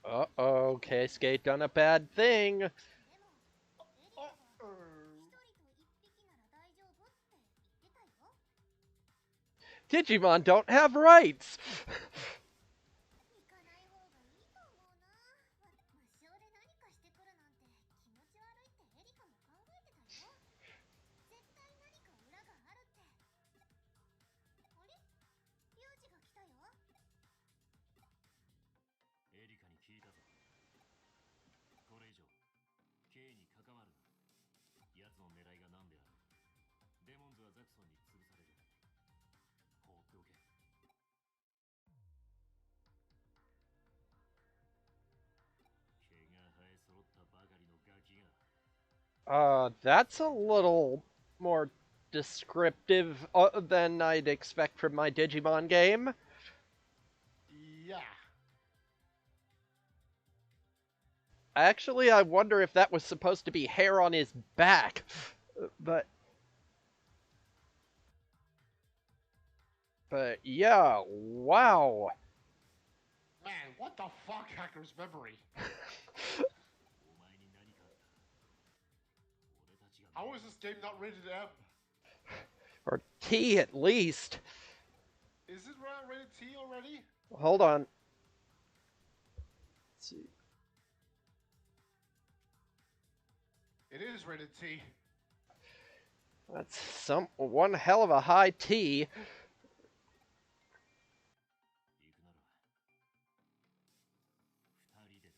Uh-oh, Keisuke done a bad thing. でもエリカは一 Uh-oh. 人と一匹なら大丈夫って言ってたよ。 Digimon don't have rights. 行かない方がいいと思うな。無償で何かしてくるなんて気持ち悪いってエリカも考えてたよ。絶対何か裏があるって。あれ、ユージが来たよ。エリカに聞いたぞこれ以上 K に関わるな奴の狙いが何であるデモンズはザクソンに潰される放っておけ毛が生え揃ったばかりのガキが That's a little more descriptive than I'd expect from my Digimon game. Yeah. Actually, I wonder if that was supposed to be hair on his back. But yeah, wow. Man, what the fuck, hacker's memory? お前に何かあった俺たちが How is this game not rated M? Or T at least. Is it rated T already? Hold on. Let's see. It is rated T. That's one hell of a high T. 行くなら二人でだ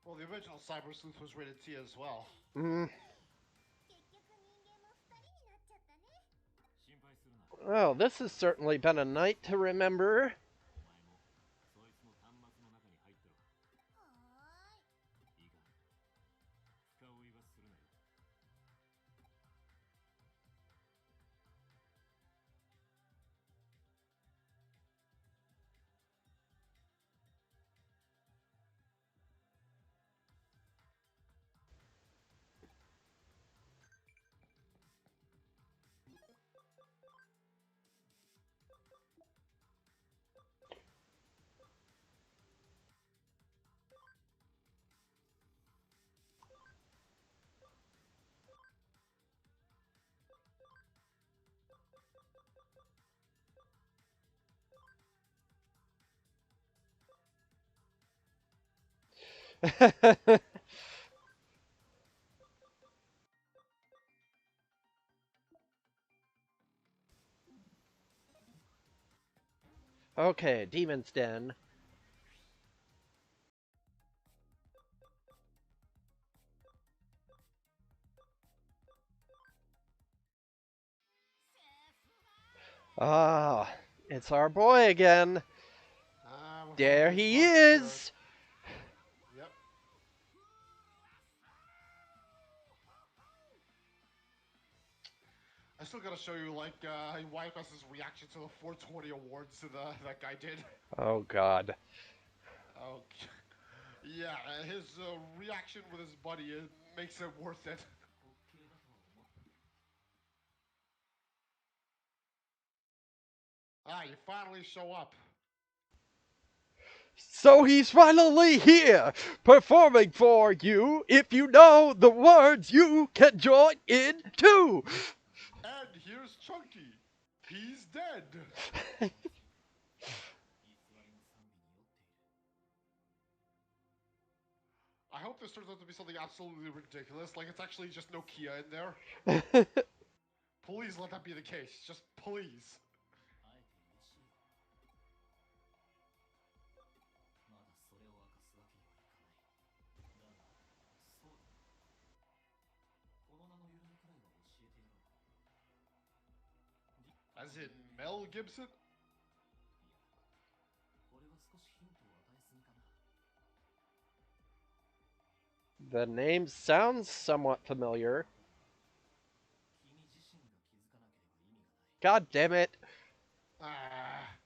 Well, the original Cyber Sleuth was rated T as well. Mm. 結局人間も二人になっちゃったね。心配するな Well, this has certainly been a night to remember. お前もそいつの端末の中に入ってろはーい。いいか深追いはするなよ Okay, Demon's Den. Ah, it's our boy again. With all There his he hard spirit. is. Yep. I still gotta show you like YFS's reaction to the 420 awards that guy did. Oh God. Oh, yeah, his reaction with his buddy makes it worth it. 滑稽だとは思った。Ah, you finally show up. So he's finally here, performing for you. If you know the words, you can join in too. And here's Chunky. He's dead. 偽りの賛美に酔っている。I hope this turns out to be something absolutely ridiculous. Like it's actually just Nokia in there. Please let that be the case. Just please. あえて嬉しい。まだそれを明かすわけにはいかない。だが、そうだな。この名の由来くらいは教えてやろう。As in Mel Gibson? いや、これは少しヒントを与えすぎかな。The name sounds somewhat familiar. 君自身が気づかなければ意味がない。God damn it. Ah.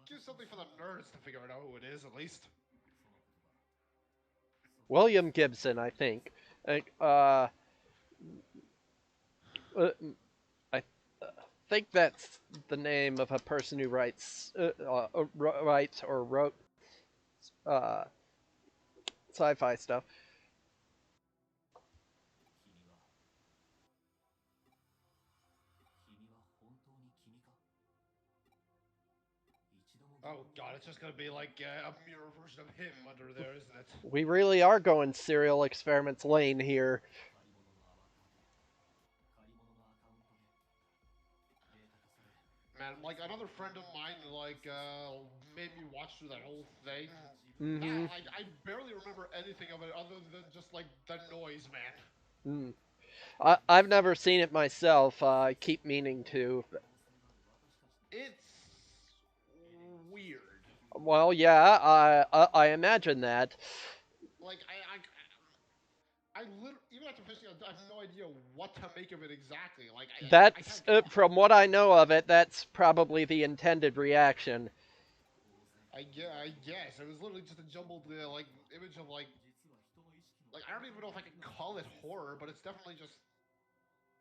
Give something for the nerds to figure out who it is, at least. その言葉。William Gibson, I think. Uh, I think that's the name of a person who writes or wrote uh, sci-fi stuff. 君は本当に君か。一度も Oh god, it's just gonna be like a mirror version of him under there, isn't it? We really are going serial experiments lane here. 借り物のアバターで借り物のアカウントでデータ化され Man, like another friend of mine, like made me watch through that whole thing. Mm-hmm. Like I barely remember anything of it other than just like the noise, man. Mm. I've never seen it myself. I keep meaning to. It's weird. Well, yeah, I imagine that. Like even after finishing, I have no idea what to make of it exactly. Like I That's can't. from what I know of it. That's probably the intended reaction. I guess it was literally just a jumbled like image of like I don't even know if I can call it horror, but it's definitely just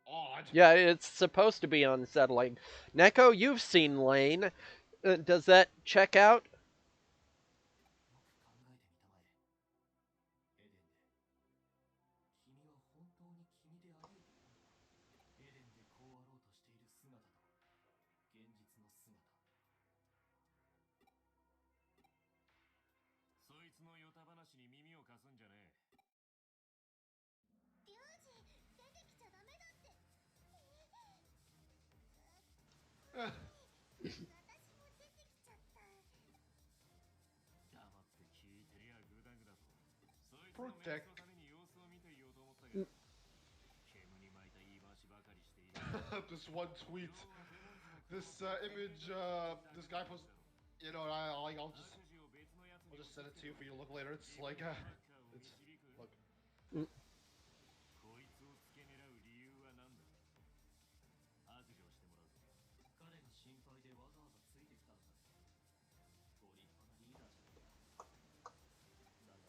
odd. Yeah, it's supposed to be unsettling. Neko, you've seen Lane. Does that check out? よく考えてみたまえ。エデンで君は本当に君であり得る。エデンでこうあろうとしている姿と現実の姿。そいつのヨタ話に耳を貸すんじゃねえ。リュウジ出てきちゃダメだって。私も出てきちゃった。黙って聞いてりゃグダグダと。そいつのメンツのために様子を見ていようと思ったが、煙に巻いた言い回しばかりしている。This one tweet, this image, this guy posted. You know, I'll just send it to you for you to look later. It's like it's look. こいつを付け狙う理由は何だ。白状してもらうぜ。彼が心配でわざわざついてきたんだ。ご立派なリーダーじゃないか。だが、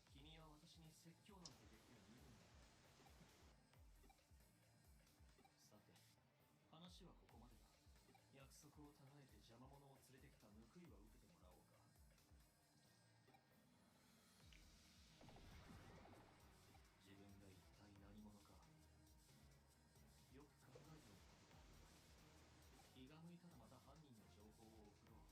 君は私に説教なんてできる身分だ。さて、話はここまでだ。約束をたがえて邪魔者を連れてきた報いは受けてもらおうか。自分が一体何者か。よく考えておくことだ。気が向いたらまた犯人の情報を送ろう。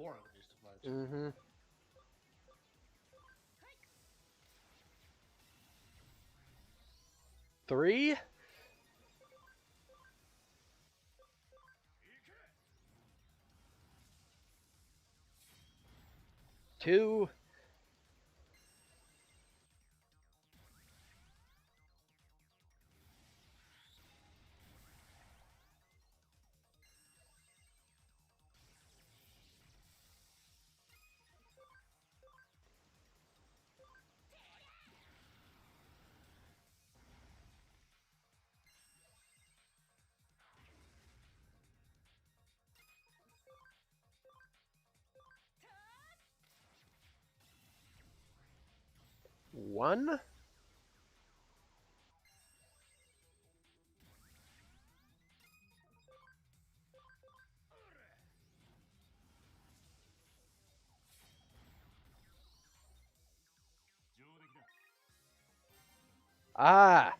4 enemies to fight. Mm-hmm. Three? Two? One? Ah!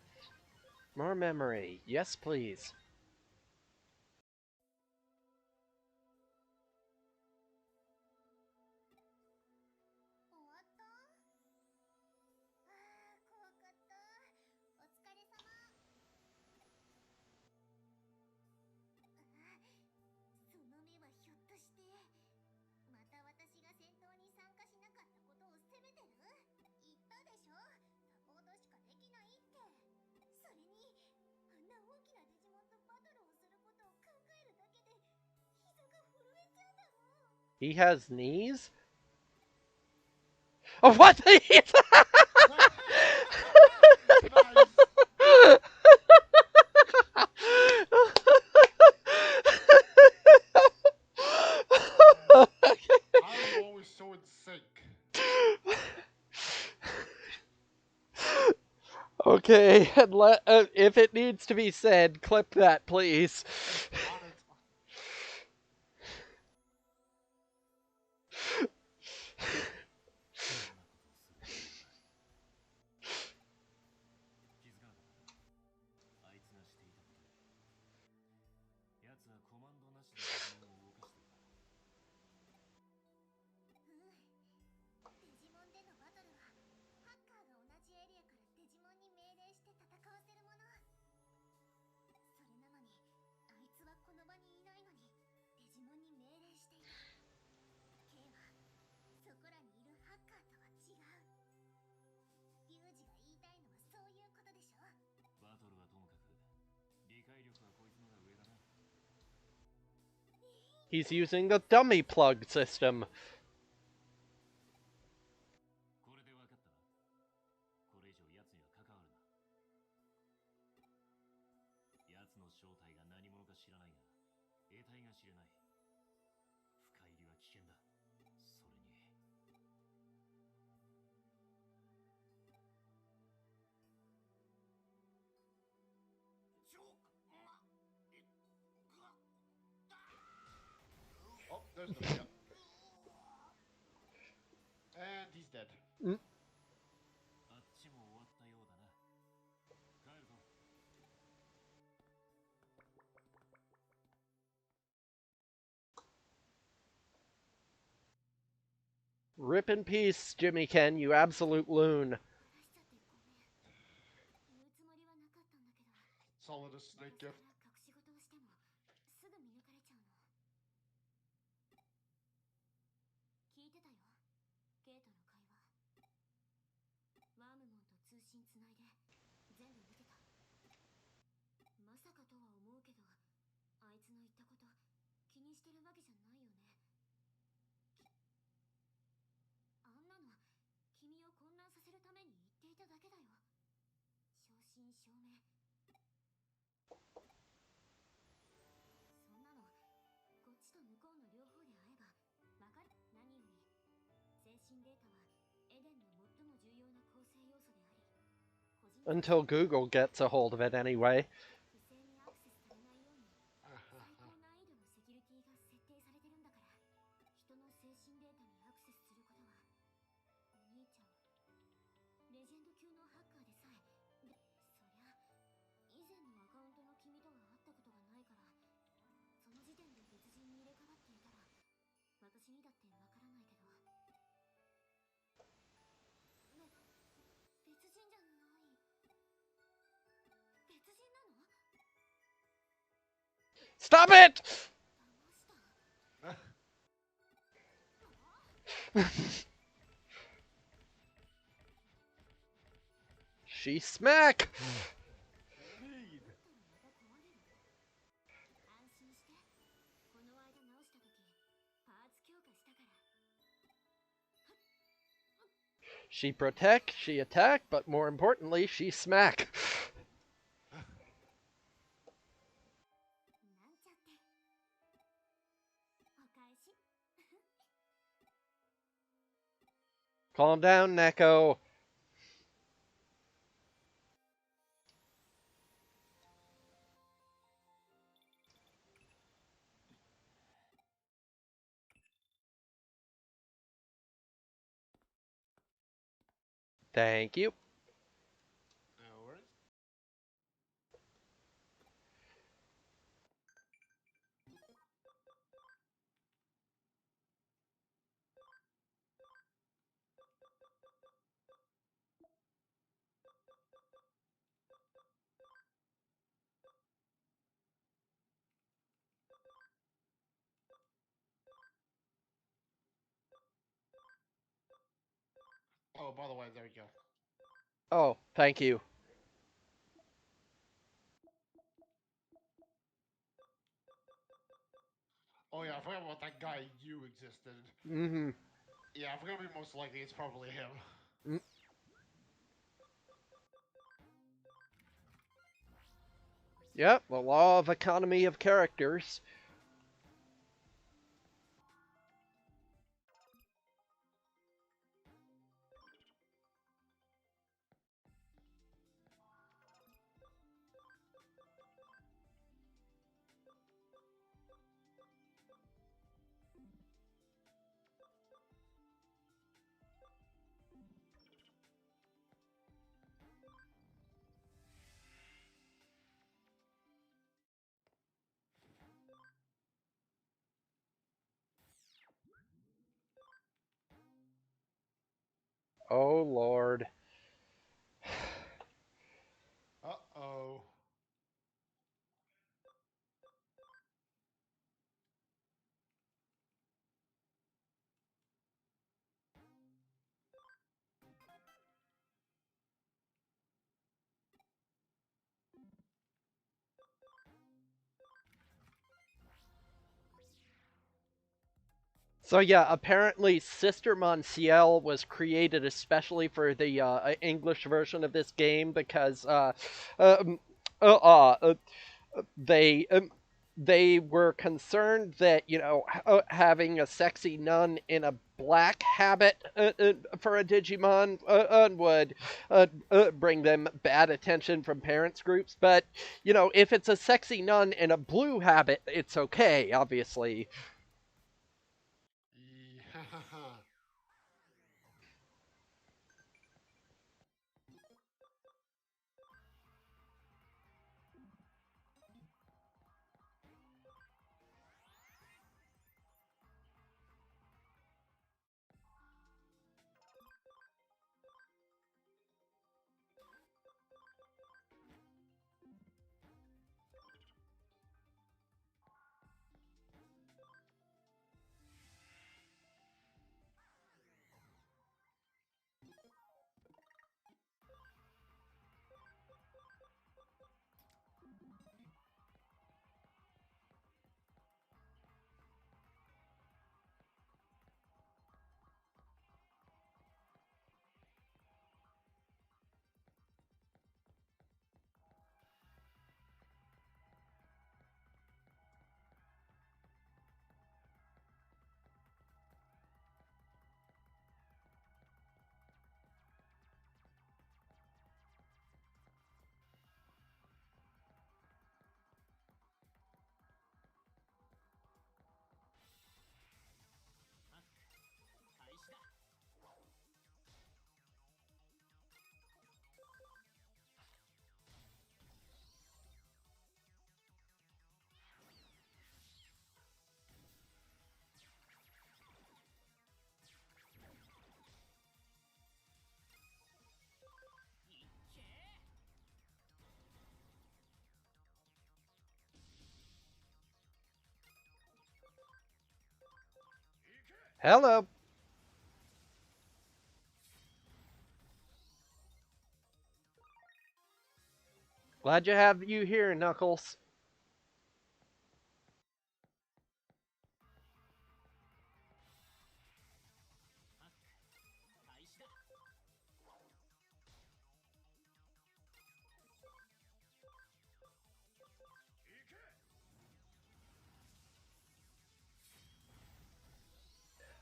More memory. Yes, please. 終わった？ああ、怖かった。お疲れ様。その目はひょっとして、また私が戦闘に参加しなかったことを責めてる？言ったでしょ、サポートしかできないって。それに、あんな大きなデジモンとバトルをすることを考えるだけで、膝が震えちゃうんだもん。He has knees? Oh, what? Nice! How are you always so in sync? Okay, and if it needs to be said, clip that, please. On it. 気づかなかったか。あいつがしていたことで。奴はコマンドなしでデジモンを動かしていた。デジモンでのバトルは、ハッカーが同じエリアからデジモンに命令して戦わせるもの。それなのに、あいつはこの場にいないのに、デジモンに命令していた。K は、そこらにいるハッカーとは違う。リュウジが言いたいのはそういうことでしょ。バトルはともかく、理解力はこいつのが上だな。He's using the dummy plug system. これで分かったな。これ以上奴には関わるな。奴の正体が何者か知らないが、得体が知れない。深入りは危険だ。それに。Oh, there's the video. And he's dead. あっちも終わったようだな。帰るぞ。Rip in peace, Jimmy Ken, you absolute loon. 話しちゃってごめん。言うつもりはなかったんだけど、 Solid as snake 今 gift. 更隠し事をしても、すぐ見抜かれちゃうの。聞いてたよ、ケイとの会話。ワームモンと通信つないで、全部見てた。まさかとは思うけど、あいつの言ったこと、気にしてるわけじゃないよね。あんなの、君を混乱させるために言っていただけだよ。正真正銘。そんなの、こっちと向こうの両方で会えば、わかる。何より、精神データは、エデンの最も重要な構成要素であり、個人的に Until Google gets a hold of it anyway. 不正にアクセスされないように、最高難易度のセキュリティが設定されてるんだから、人の精神データにアクセスすることは、お兄ちゃん、レジェンド級のハッカーでさえ、で、そりゃ、以前のアカウントの君とは会ったことがないから、その時点で別人に入れ替わっていたら、私私にだってわからないけど。別人じゃない。別人なの？ Stop it! 騙した。She smack! Indeed. だったらまた壊れる？安心して。この間直した時、パーツ強化したから。She protect, she attack, but more importantly, she smack. なんちゃって。お返し。 Calm down, Neko. Thank you. No worries. Oh, by the way, there you go. Oh, thank you. Oh yeah, I forgot about that guy. You existed. Mm-hmm. Yeah, if we're gonna be most likely, it's probably him. Mm. Yep, the law of economy of characters. Oh, Lord. Uh-oh. So yeah, apparently Sister Monsiel was created especially for the English version of this game because um, uh, uh, uh, they they were concerned that having a sexy nun in a black habit for a Digimon would bring them bad attention from parents groups. But if it's a sexy nun in a blue habit, it's okay. Obviously. Yeah. Hello. Glad to have you here, Knuckles.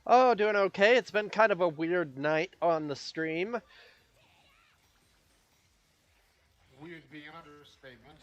Oh, doing okay. It's been kind of a weird night on the stream. Weird being an understatement.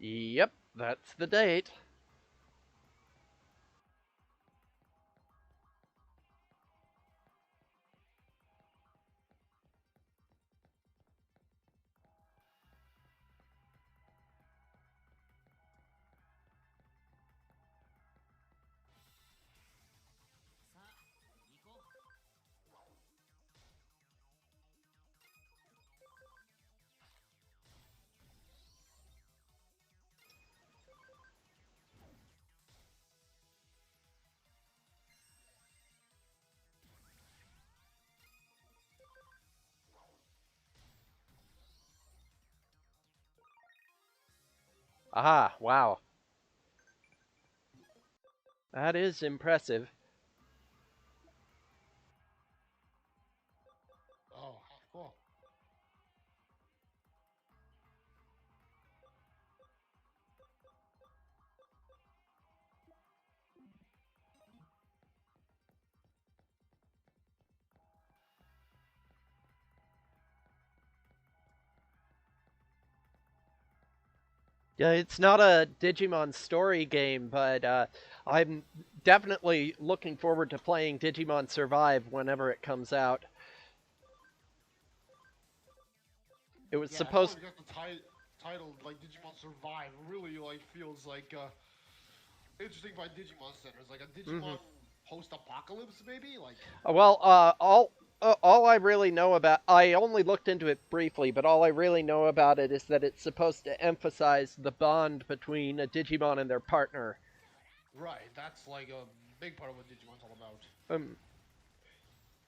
Yep, that's the date. Ah, wow. That is impressive. Oh, cool. Yeah, it's not a Digimon story game, but I'm definitely looking forward to playing Digimon Survive whenever it comes out. It was Yeah, it's supposed. funny because the title, like Digimon Survive, really like feels like interesting by Digimon standards, like a Mhm. Digimon post-apocalypse, maybe. Like, Well, all I really know about I only looked into it briefly, but all I really know about it is that it's supposed to emphasize the bond between a Digimon and their partner. right, that's like a big part of what Digimon's all about. Um,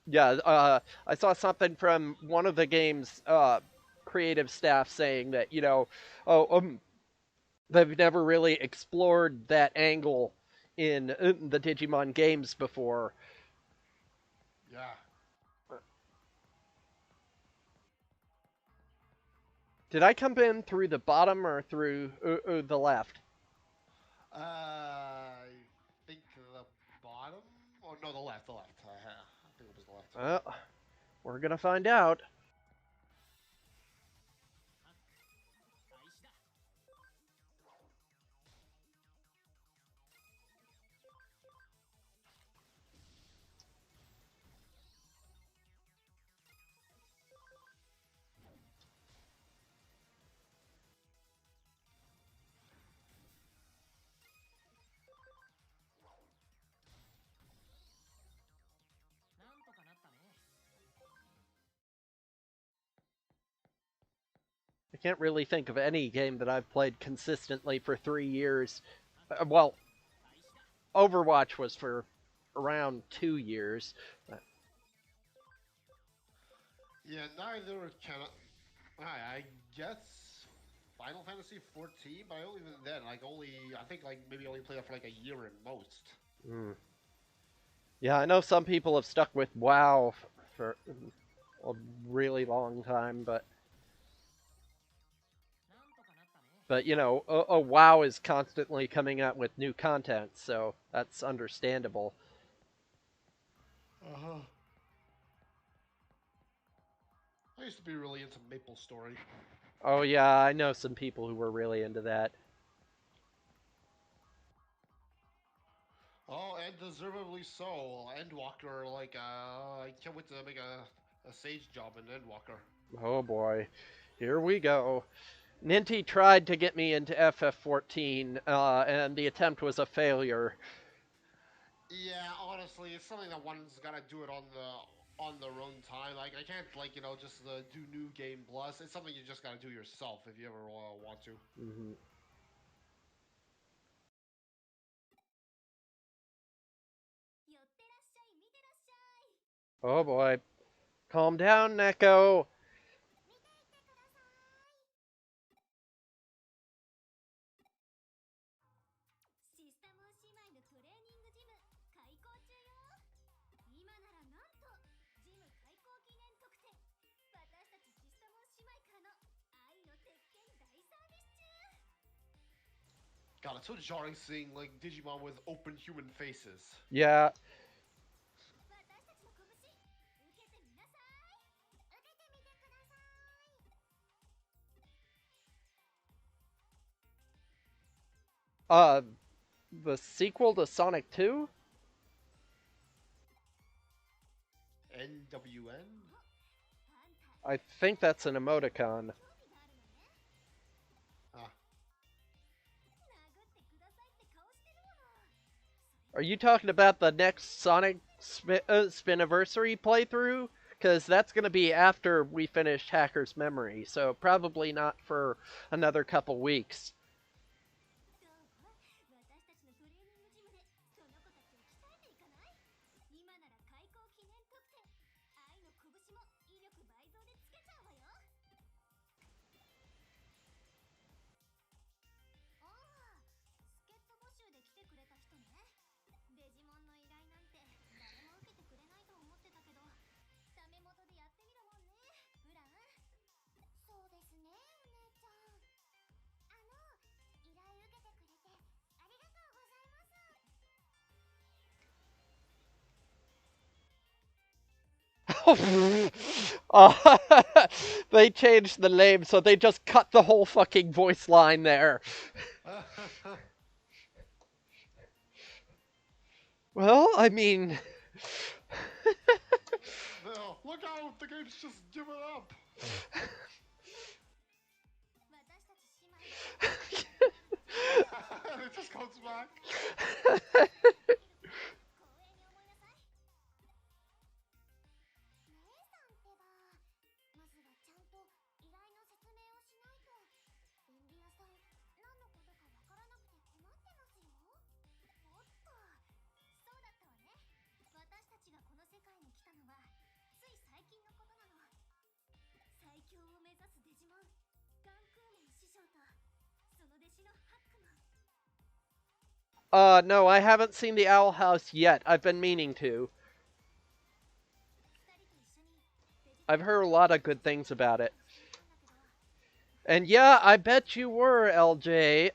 yeah, I saw something from one of the game's creative staff saying that oh, they've never really explored that angle in the Digimon games before. Yeah. Did I come in through the bottom or through the left? I think the bottom. Oh no, the left. The left. I think it was the left. Well, we're gonna find out. I can't really think of any game that I've played consistently for 3 years. Well, Overwatch was for around 2 years. Yeah, neither can I guess Final Fantasy 14, but I only even then like only I think like maybe only played it for like a year at most. Mm. Yeah, I know some people have stuck with WoW for a really long time, but a WoW is constantly coming out with new content, so that's understandable. Uh huh. I used to be really into Maple Story. Oh yeah, I know some people who were really into that. Oh, and deservedly so. Endwalker, like I can't wait to make a Sage job in Endwalker. Oh boy. Here we go. Ninty tried to get me into FF14, and the attempt was a failure. Yeah, honestly, it's something that one's gotta do it on their own time. Like I can't like just do new game plus. It's something you just gotta do yourself if you ever want to. Mhm. Oh boy. Calm down, Neko. 見ていてください。シスタモン姉妹のトレーニングジム開校中よ。今ならなんとジム開校記念特典、私たちシスタモン姉妹からの愛の鉄拳大サービス中。 God, it's so jarring seeing like Digimon with open human faces. Yeah. 私たちの拳受けてみなさい。受けてみてください。 Uh, the sequel to Sonic 2? NWN? あんた I think that's an emoticon. 興味があるのね。 Ah, 殴ってくださいって顔してるもの。 Are you talking about the next Sonic Spiniversary playthrough? Because that's going to be after we finish Hacker's Memory, so probably not for another couple weeks. どう？私たちのトレーニングジムでその子たちを鍛えていかない？今なら開校記念特典、愛の拳も威力倍増でつけちゃうわよ。ああ、助っ人募集で来てくれた人ね。デジモンの依頼なんて誰も受けてくれないと思ってたけど、ダメ元でやってみるもんね、ブラン。そうですね、お姉ちゃん。依頼受けてくれてありがとうございます。 uh, they changed the name, so they just cut the whole fucking voice line there. Well, I mean... no, look out! The game's just given up. 私たち姉妹が It just comes back. 光栄に思いなさい。姉さんってば、まずはちゃんと依頼の説明をしないと。便利屋さん、何のことかわからなくて困ってますよ。おっと、そうだったわね。私たちがこの世界に来たのはつい最近のことなの。最強を目指すデジモンガンクーメン師匠とその弟子のハックマン。 No, I haven't seen the Owl House yet. I've been meaning to. 二人と一緒にデジ I've heard a lot of good things about it. していたんだけど、 And yeah, I bet you were, LJ. はい。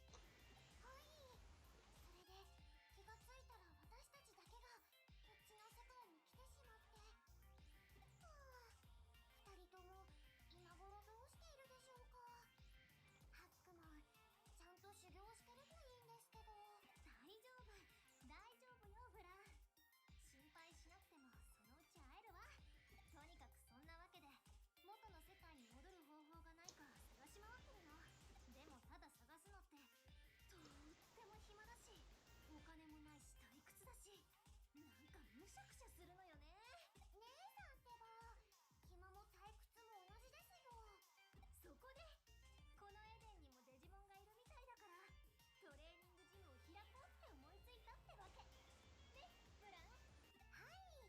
それで気がついたら私たちだけがこっちの世界に来てしまって。はあ、二人とも今頃どうしているでしょうか。ハックマン、ちゃんと修行してるといいんですけど。大丈夫、大丈夫よブラン。心配しなくてもそのうち会えるわ。とにかくそんなわけで元の世界に戻る方法がないか探し回ってるの。でもただ探すのってとっても暇だし、お金もないし退屈だし、なんかむしゃくしゃするのよね。姉さんってば、暇も退屈も同じですよ。そこでこのエデンにもデジモンがいるみたいだから、トレーニングジムを開こうって思いついたってわけね、ブラン。はい。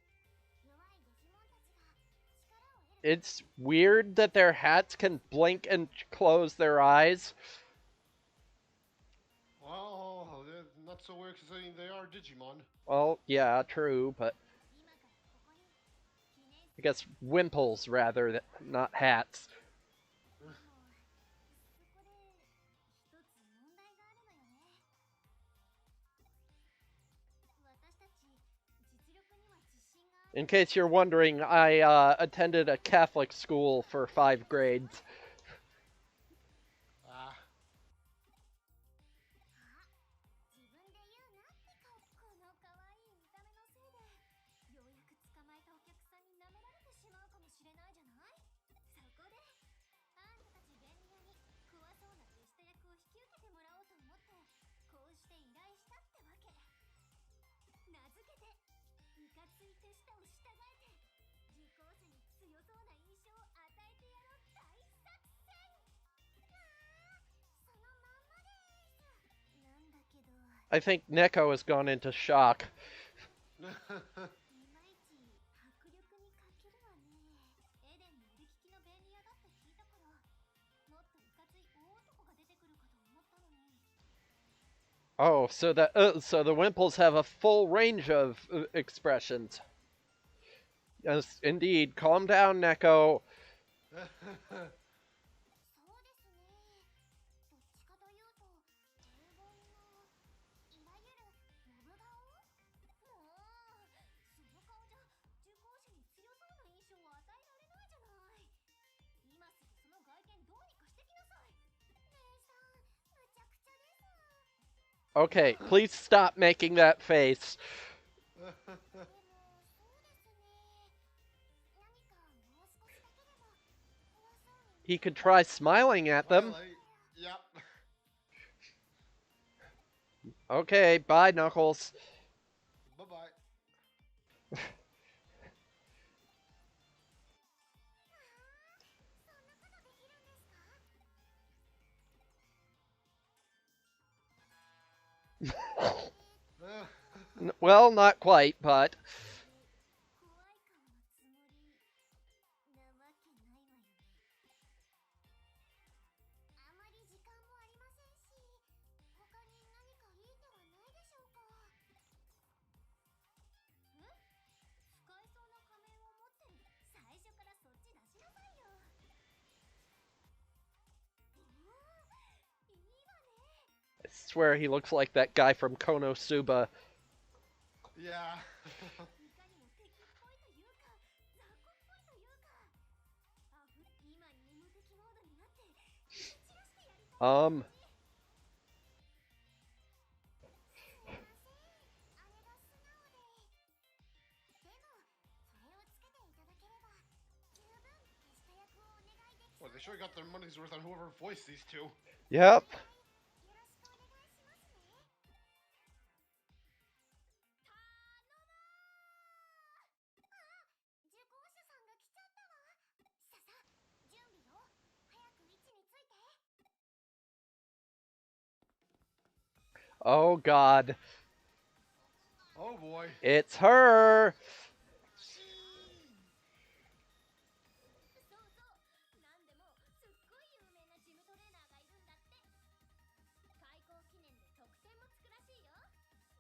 弱いデジモンたちが力を得る。 It's weird that their hats can blink and close their eyes. Well, not so weird considering they are Digimon. Well, yeah, true, but 今からここに記念 I guess wimples rather, not hats. でも、そこで一つ問題があるのよね。私たち実力には自信がある。 In case you're wondering, I attended a Catholic school for 5 grades. Ah, あ、自分で言うなってか。この可愛い見た目のせいでようやく捕まえたお客さんに舐められてしまうかもしれないじゃない。I think Neko has gone into shock. いまいち迫力に欠けるわね。エデンの腕利きの便利屋だって聞いたから、もっといかつい大男が出てくるかと思ったのに。Oh, so the Wimples have a full range of expressions. Yes, indeed. Calm down, Neko. そうですね。どっちかというと、平凡な、いわゆるモブ顔。もう、その顔じゃ受講者に強そうな印象を与えられないじゃない。今すぐその外見どうにかしてきなさい。姉さん、むちゃくちゃです。Okay, please stop making that face. でも、そうですね。何かもう少しだけでも怖そうに見 He え could る。try smiling at them. Smiley. Yep. Okay, bye, Knuckles. Bye bye. そんなことできるんですか？ Well, not quite, but 怖い顔のつもりなわけないわよね。あまり時間もありませんし、他に何かいい手はないでしょうか？使えそうな仮面を持ってる。最初からそっち出しなさいよ。いいわね。I swear he looks like that guy from Konosuba. Yeah. いかにも敵っぽいというか、雑魚っぽいというか。今に無敵モードになって蹴散らしてやりたい。Um, すいません、姉が素直で。でも、それをつけていただければ、十分手下役をお願いできそ Well, う they です。 sure got their money's worth on whoever voiced these two. yep. よろしくお願いしますね。頼む受講者さんが来ちゃったわ。ささ、準備よ。早く位置について。 Oh God, Oh boy. it's her. そうそう、なんでもすっごい有名なジムトレーナーがいるんだって。開校記念で特典もつくらしいよ。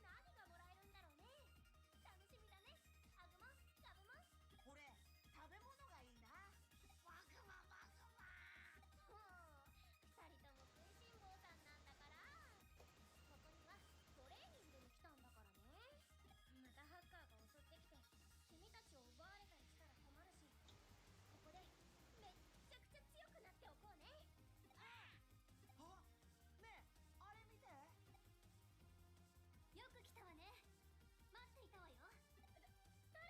何がもらえるんだろうね。楽しみだね。アグモン、ガブモン。俺、食べ物がいいな。ワグマワグマ。もう、二人とも食いしん坊さんなんだから。ここにはトレーニングに来たんだからね。またハッカーが襲ってきて、君たちを奪われたりしたら困るし。ここでめっちゃくちゃ強くなっておこうね。あ、ねえ、あれ見て。よく来たわね。待っていたわよ。誰？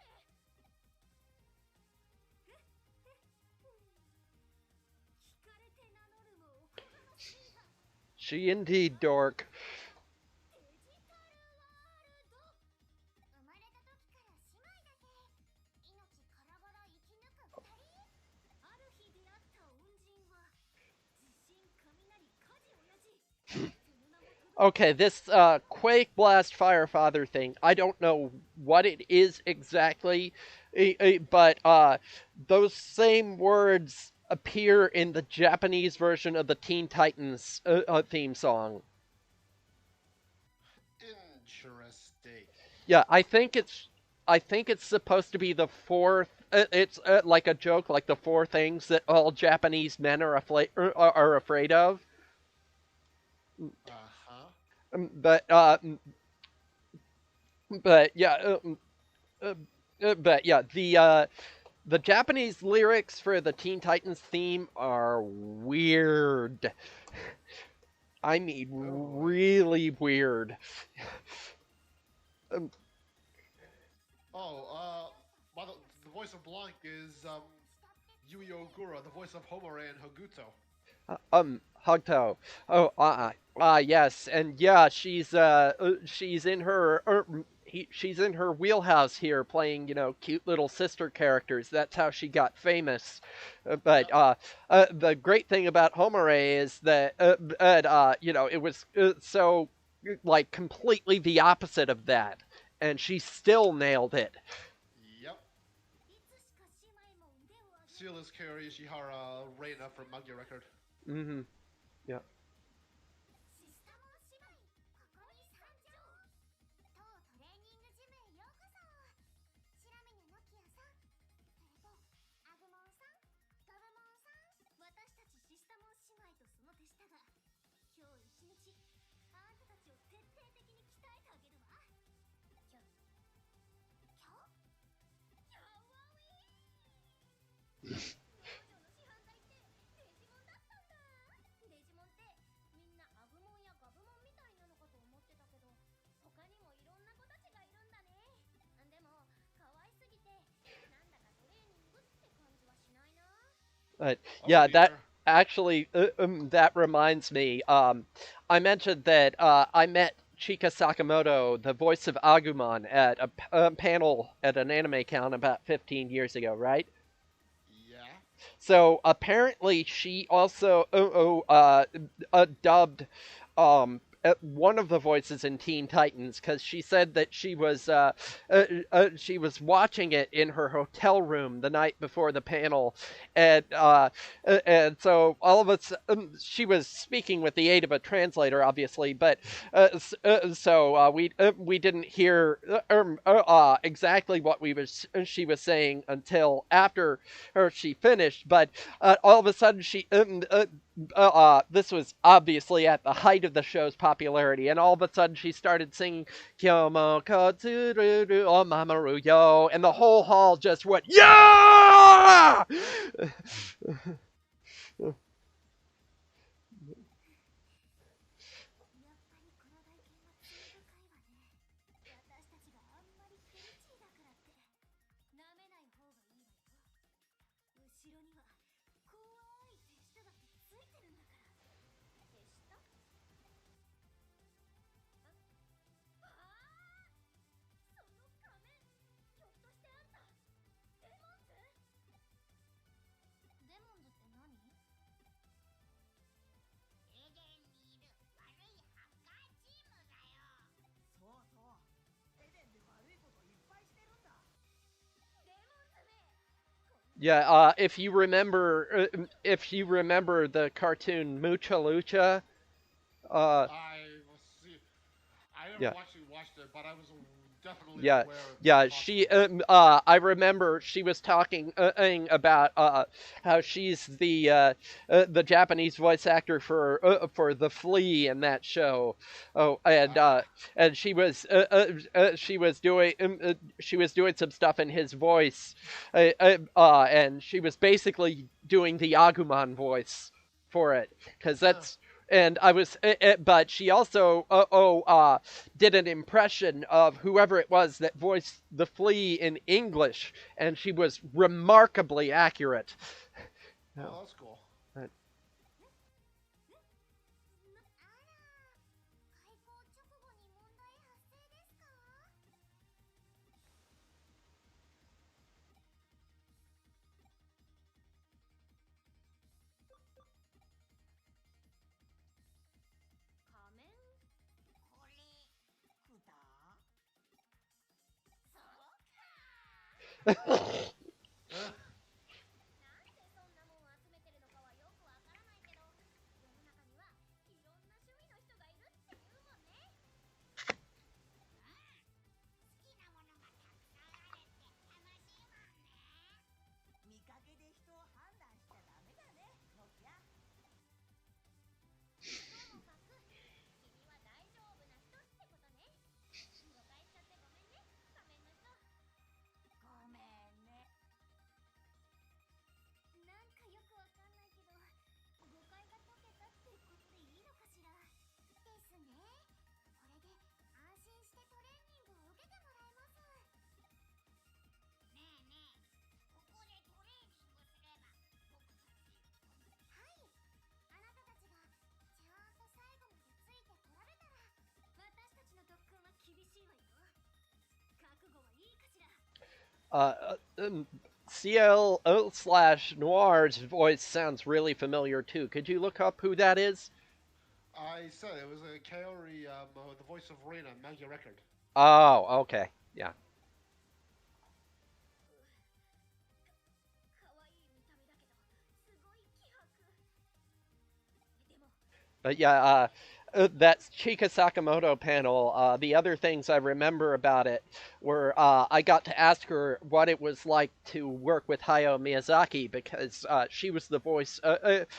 聞かれて名乗るもおこがましいが。 She indeed, dork. デジタルワールド。生まれた時から姉妹だけ。命からがら生き抜く二人。ある日出会った恩人は地震、雷、火事、親父。その名も届 Okay, this Quake Blast Firefather thing, I don't know what it is exactly, but those same words appear in the Japanese version of the Teen Titans theme song. Interesting. Yeah, I think it's supposed to be the fourth. It's like a joke, like the four things that all Japanese men are afraid of. Uh-huh. But yeah, but yeah, the Japanese lyrics for the Teen Titans theme are weird. I mean, Oh. really weird. By the voice of Blanc is Yui Ogura, the voice of Homare and Hoguto. Hugto. Oh, yes, and yeah, she's in her, she's in her wheelhouse here, playing cute little sister characters. That's how she got famous. But the great thing about Homare is that it was so like completely the opposite of that, and she still nailed it. Yep. いつしか姉妹も腕を上げ Seal is Kari Ishihara Reina from Manga Record. Hmm. Yeah. シスタモン姉妹ここに参上当トレーニングジムへようこそ白峰のきやさんそれとアグモンさんガブモンさん私たちシスタモン姉妹とその手下が今日一日あんたたちを徹底的に鍛えてあげるわ今日やわウィ魔女の師範代ってデジモンだったんだデジモンってみんなアグモンやガブモンみたいなのかと思ってたけど他にもいろんな子たちがいるんだねでも可愛すぎてなんだかトレーニングって感じはしないな But Oh yeah, that dear. actually that reminds me. I mentioned that I met Chika Sakamoto, the voice of Agumon, at a panel at an anime con about 15 years ago, right? Yeah. So apparently, she also dubbed one of the voices in Teen Titans because she said that she was watching it in her hotel room the night before the panel, and so all of us she was speaking with the aid of a translator, obviously, but so we didn't hear exactly what we was she was saying until after her she finished, but all of a sudden this was obviously at the height of the show's popularity, and all of a sudden she started singing Kyomo Katsuru o Mamoru Yo, and the whole hall just went, Yeah! やっぱりこの外見は罪深いわね私たちがあんまりヘルチーだからって舐めない方がいいわよ後ろには怖い手下だってついてるんだから手下ああその仮面ひょっとしてあんたデモンズデモンズって何エデンにいる悪いハッカーチームだよそうそうエデンで悪いこといっぱいしてるんだデモンズめこんな Yeah, if you remember the cartoon Mucha Lucha, uh, See. I never yeah, watched it, but I was definitely yeah, aware of the yeah. She, concept. I remember she was talking about how she's the Japanese voice actor for the Flea in that show. Oh, Ah. and she was doing some stuff in his voice, and she was basically doing the Agumon voice for it because Huh. that's and but she also did an impression of whoever it was that voiced the flea in English, and she was remarkably accurate. Oh, that's cool. 開校直後に問題発生ですか仮面これくだそうか Huh. なんでそんなもん集めてるのかはよくわからないけど世の中にはいろんな趣味の人がいるって言うもんね好きなものがたくさんあるって楽しいもんね見かけで人を判断しちゃダメだねノキアともかく君は大丈夫な人ってことね誤解しちゃってごめんね仮面の人ごめんねなんかよくわかんないけど誤解が解けたってことでいいのかしらですねこれで安心してトレーニングを受けてもらえますねえねえここでトレーニングすれば僕たちはいあなたたちがちゃんと最後までついてこられたら私たちの特訓は厳しいわよ覚悟はいいかしら CL slash Noir's voice sounds really familiar too. Could you look up who that is? I said it was a Kaori, the voice of Reina, Manga Record. Oh, okay. Yeah. 可愛い見た目だけどすごい気迫でも Yeah, that Chika Sakamoto panel, the other things I remember about it were I got to ask her what it was like to work with Hayao Miyazaki because she was the voice of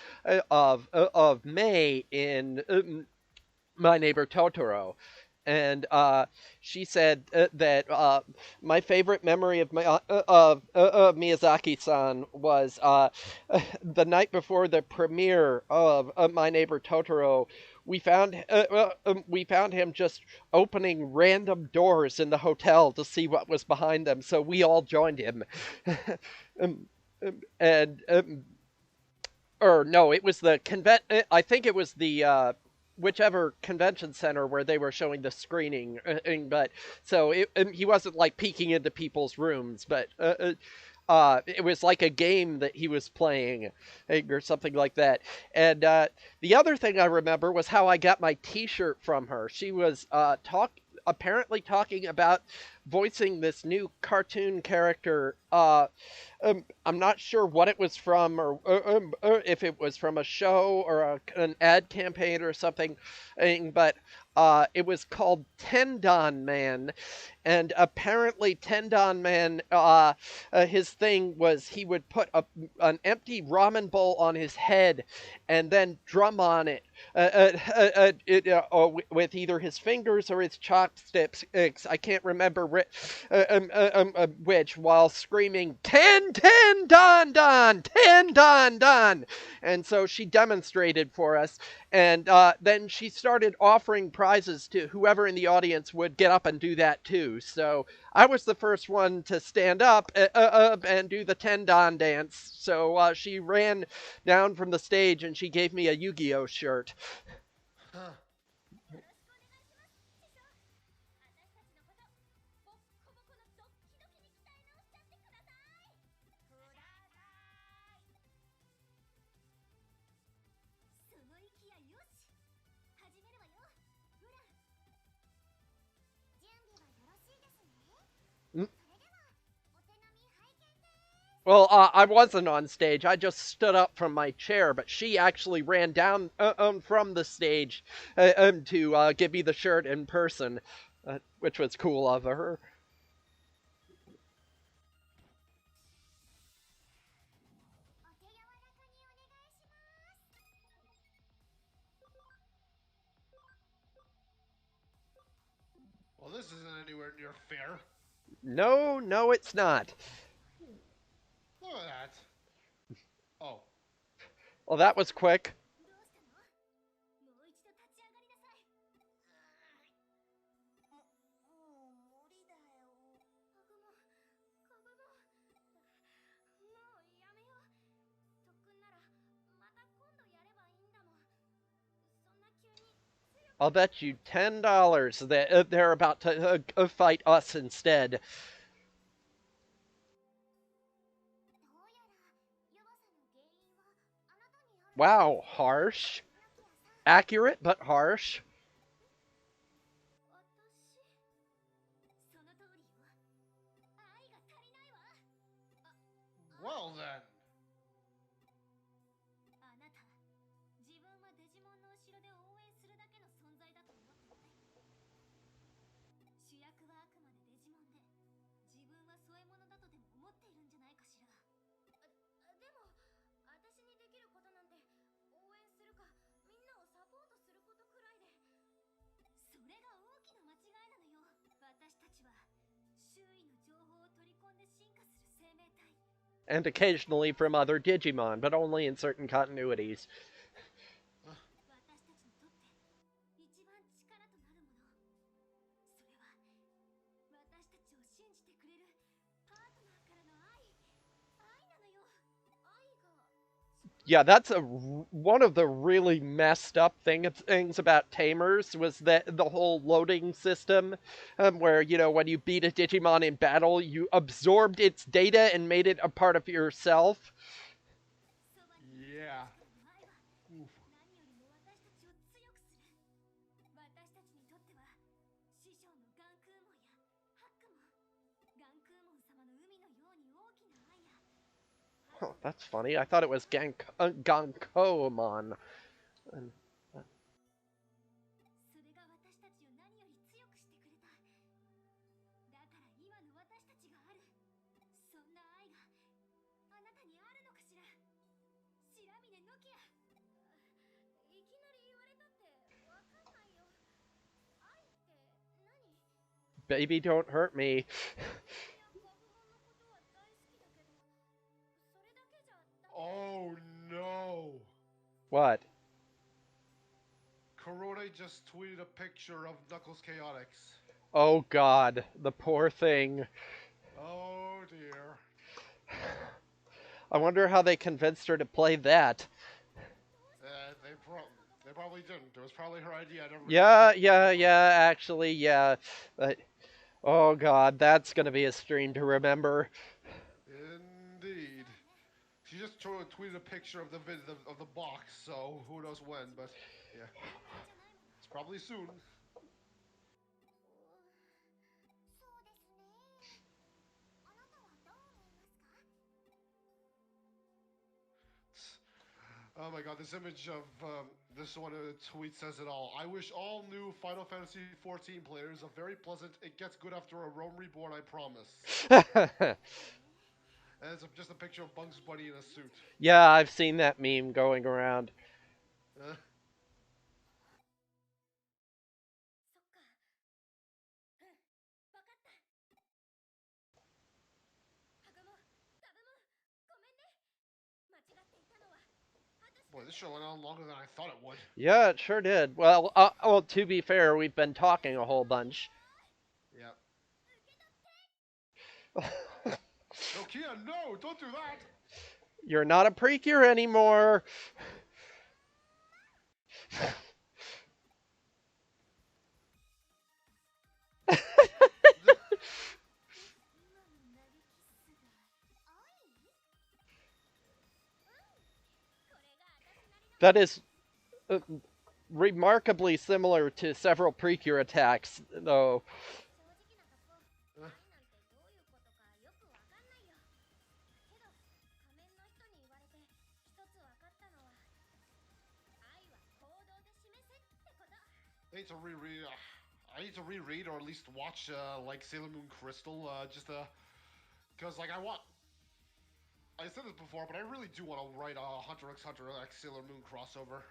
Mei in My Neighbor Totoro. And she said that my favorite memory of Miyazaki-san was the night before the premiere of My Neighbor Totoro. We found him just opening random doors in the hotel to see what was behind them, so we all joined him. um, and or no, it was the convent. I think it was the whichever convention center where they were showing the screening. But so he wasn't like peeking into people's rooms, but it was like a game that he was playing or something like that. And the other thing I remember was how I got my T-shirt from her. She was apparently talking about voicing this new cartoon character. I'm not sure what it was from, or if it was from a show or an ad campaign or something, but it was called Tendon Man, and apparently Tendon Man, his thing was he would put an empty ramen bowl on his head, and then drum on it, with either his fingers or his chopsticks. I can't remember which, while screaming ten don don ten don don, and so she demonstrated for us, and then she started offering prizes to whoever in the audience would get up and do that too. So I was the first one to stand up and do the ten don dance. So she ran down from the stage and she gave me a Yu-Gi-Oh shirt. はよろしくお願いします師匠私たちのことボッコボコのドッキドキに鍛え直しちゃってくださいくださいその息やよし始めるわよブラン準備はよろしいですねそれではお手並み拝見です Well, I wasn't on stage. I just stood up from my chair, but she actually ran down from the stage to give me the shirt in person, which was cool of her. お手柔らかにお願いします Well, this isn't anywhere near fair. No, no, it's not. Look at that. Oh. Well, that was quick. どうしたのもう一度立ち上がりなさいもう無理だよカグモカグモもうやめよう特訓ならまた今度やればいいんだもんそんな急に強く I'll bet you $10 that they're about to fight us instead. どうやら弱さの原因はあなたにある Wow, harsh. 髪の毛やさ Accurate, but harsh. 私その通りよ愛が足りないわ Well then. あなた自分はデジモンの後ろで応援するだけの存在だと思ってない主役はあくまでデジモンで自分は添え物だとでも思っているんじゃないかしらでも私にできることなんて応援するかみんなをサポートすることくらいでそれが大きな間違いなのよ私たちは周囲の情報を取り込んで進化する生命体 And occasionally from other Digimon, but only in certain continuities. 私たちにとって一番力となるものそれは私たちを信じてくれるパートナーからの愛なのよ愛が Yeah, that's one of the really messed up things about Tamers was that the whole loading system, where when you beat a Digimon in battle, you absorbed its data and made it a part of yourself. そばにいてくれる Yeah. 人からの愛は Oof. 何よりも私たちを強くする将のガンクーモンやハックモン、ガンクーモン様の海のように大きな愛やハッ Oh, クモン that's が私 funny. I た thought ち it を was 守る。Gankomon. And- それが私たちを何より強くしてくれた。だから今の私たちがある。そんな愛があなたにあるのかしら。白峰ノキア。いきなり言われたってわかんないよ。愛って何？ Baby, don't hurt me. や学問のことは大好きだけど、それだけじゃダメ。 Oh no! What? Korone just tweeted a picture of Knuckles Chaotix. Oh God, the poor thing. Oh dear. I wonder how they convinced her to play that. They, they probably didn't. It was probably her idea. I never Yeah, yeah, yeah, actually, yeah. But, oh God, that's gonna be a stream to remember. Indeed. She just tweeted a picture of the of the box, so who knows when, but yeah, じゃないもの。 it's probably soon. そうですね。あなたはどう思いますか？ Oh my god, this image of this one tweet says it all. I wish all new Final Fantasy XIV players a very pleasant It Gets Good After a Rome Reborn, I promise. And it's just a picture of Bugs Bunny in a suit. Yeah, I've seen that meme going around. そっか。うん、わかった。ハグモ、タブモ、ごめんね。間違っていたのは私 Boy, this show went on longer than I thought it would. Yeah, it sure did. Well, to be fair, we've been talking a whole bunch. Yep. No, Kia, no! Don't do that! You're not a precure anymore. That is uh, remarkably similar to several precure attacks, though. 正直なとこ、愛なんてどういうことかよくわかんないよ。けど、仮面の人に言われて一つわかったのは、愛は行動で示せってこと。 I need to reread. I need to reread or at least watch like Sailor Moon Crystal, just because like I want. I said this before, but I really do want to write a Hunter x Sailor Moon crossover.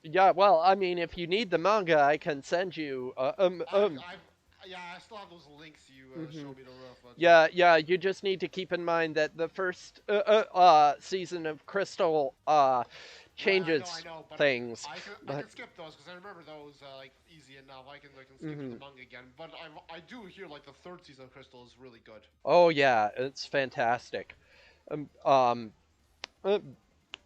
Yeah, well, I mean, if you need the manga, I can send you. Yeah, I still have those links you showed me to but, Yeah, yeah, you just need to keep in mind that the first season of Crystal changes I know, but things. I can skip those because I remember those like easy enough. I can skip to the manga again. But I do hear like the third season of Crystal is really good. Oh yeah, it's fantastic. Um, um, uh,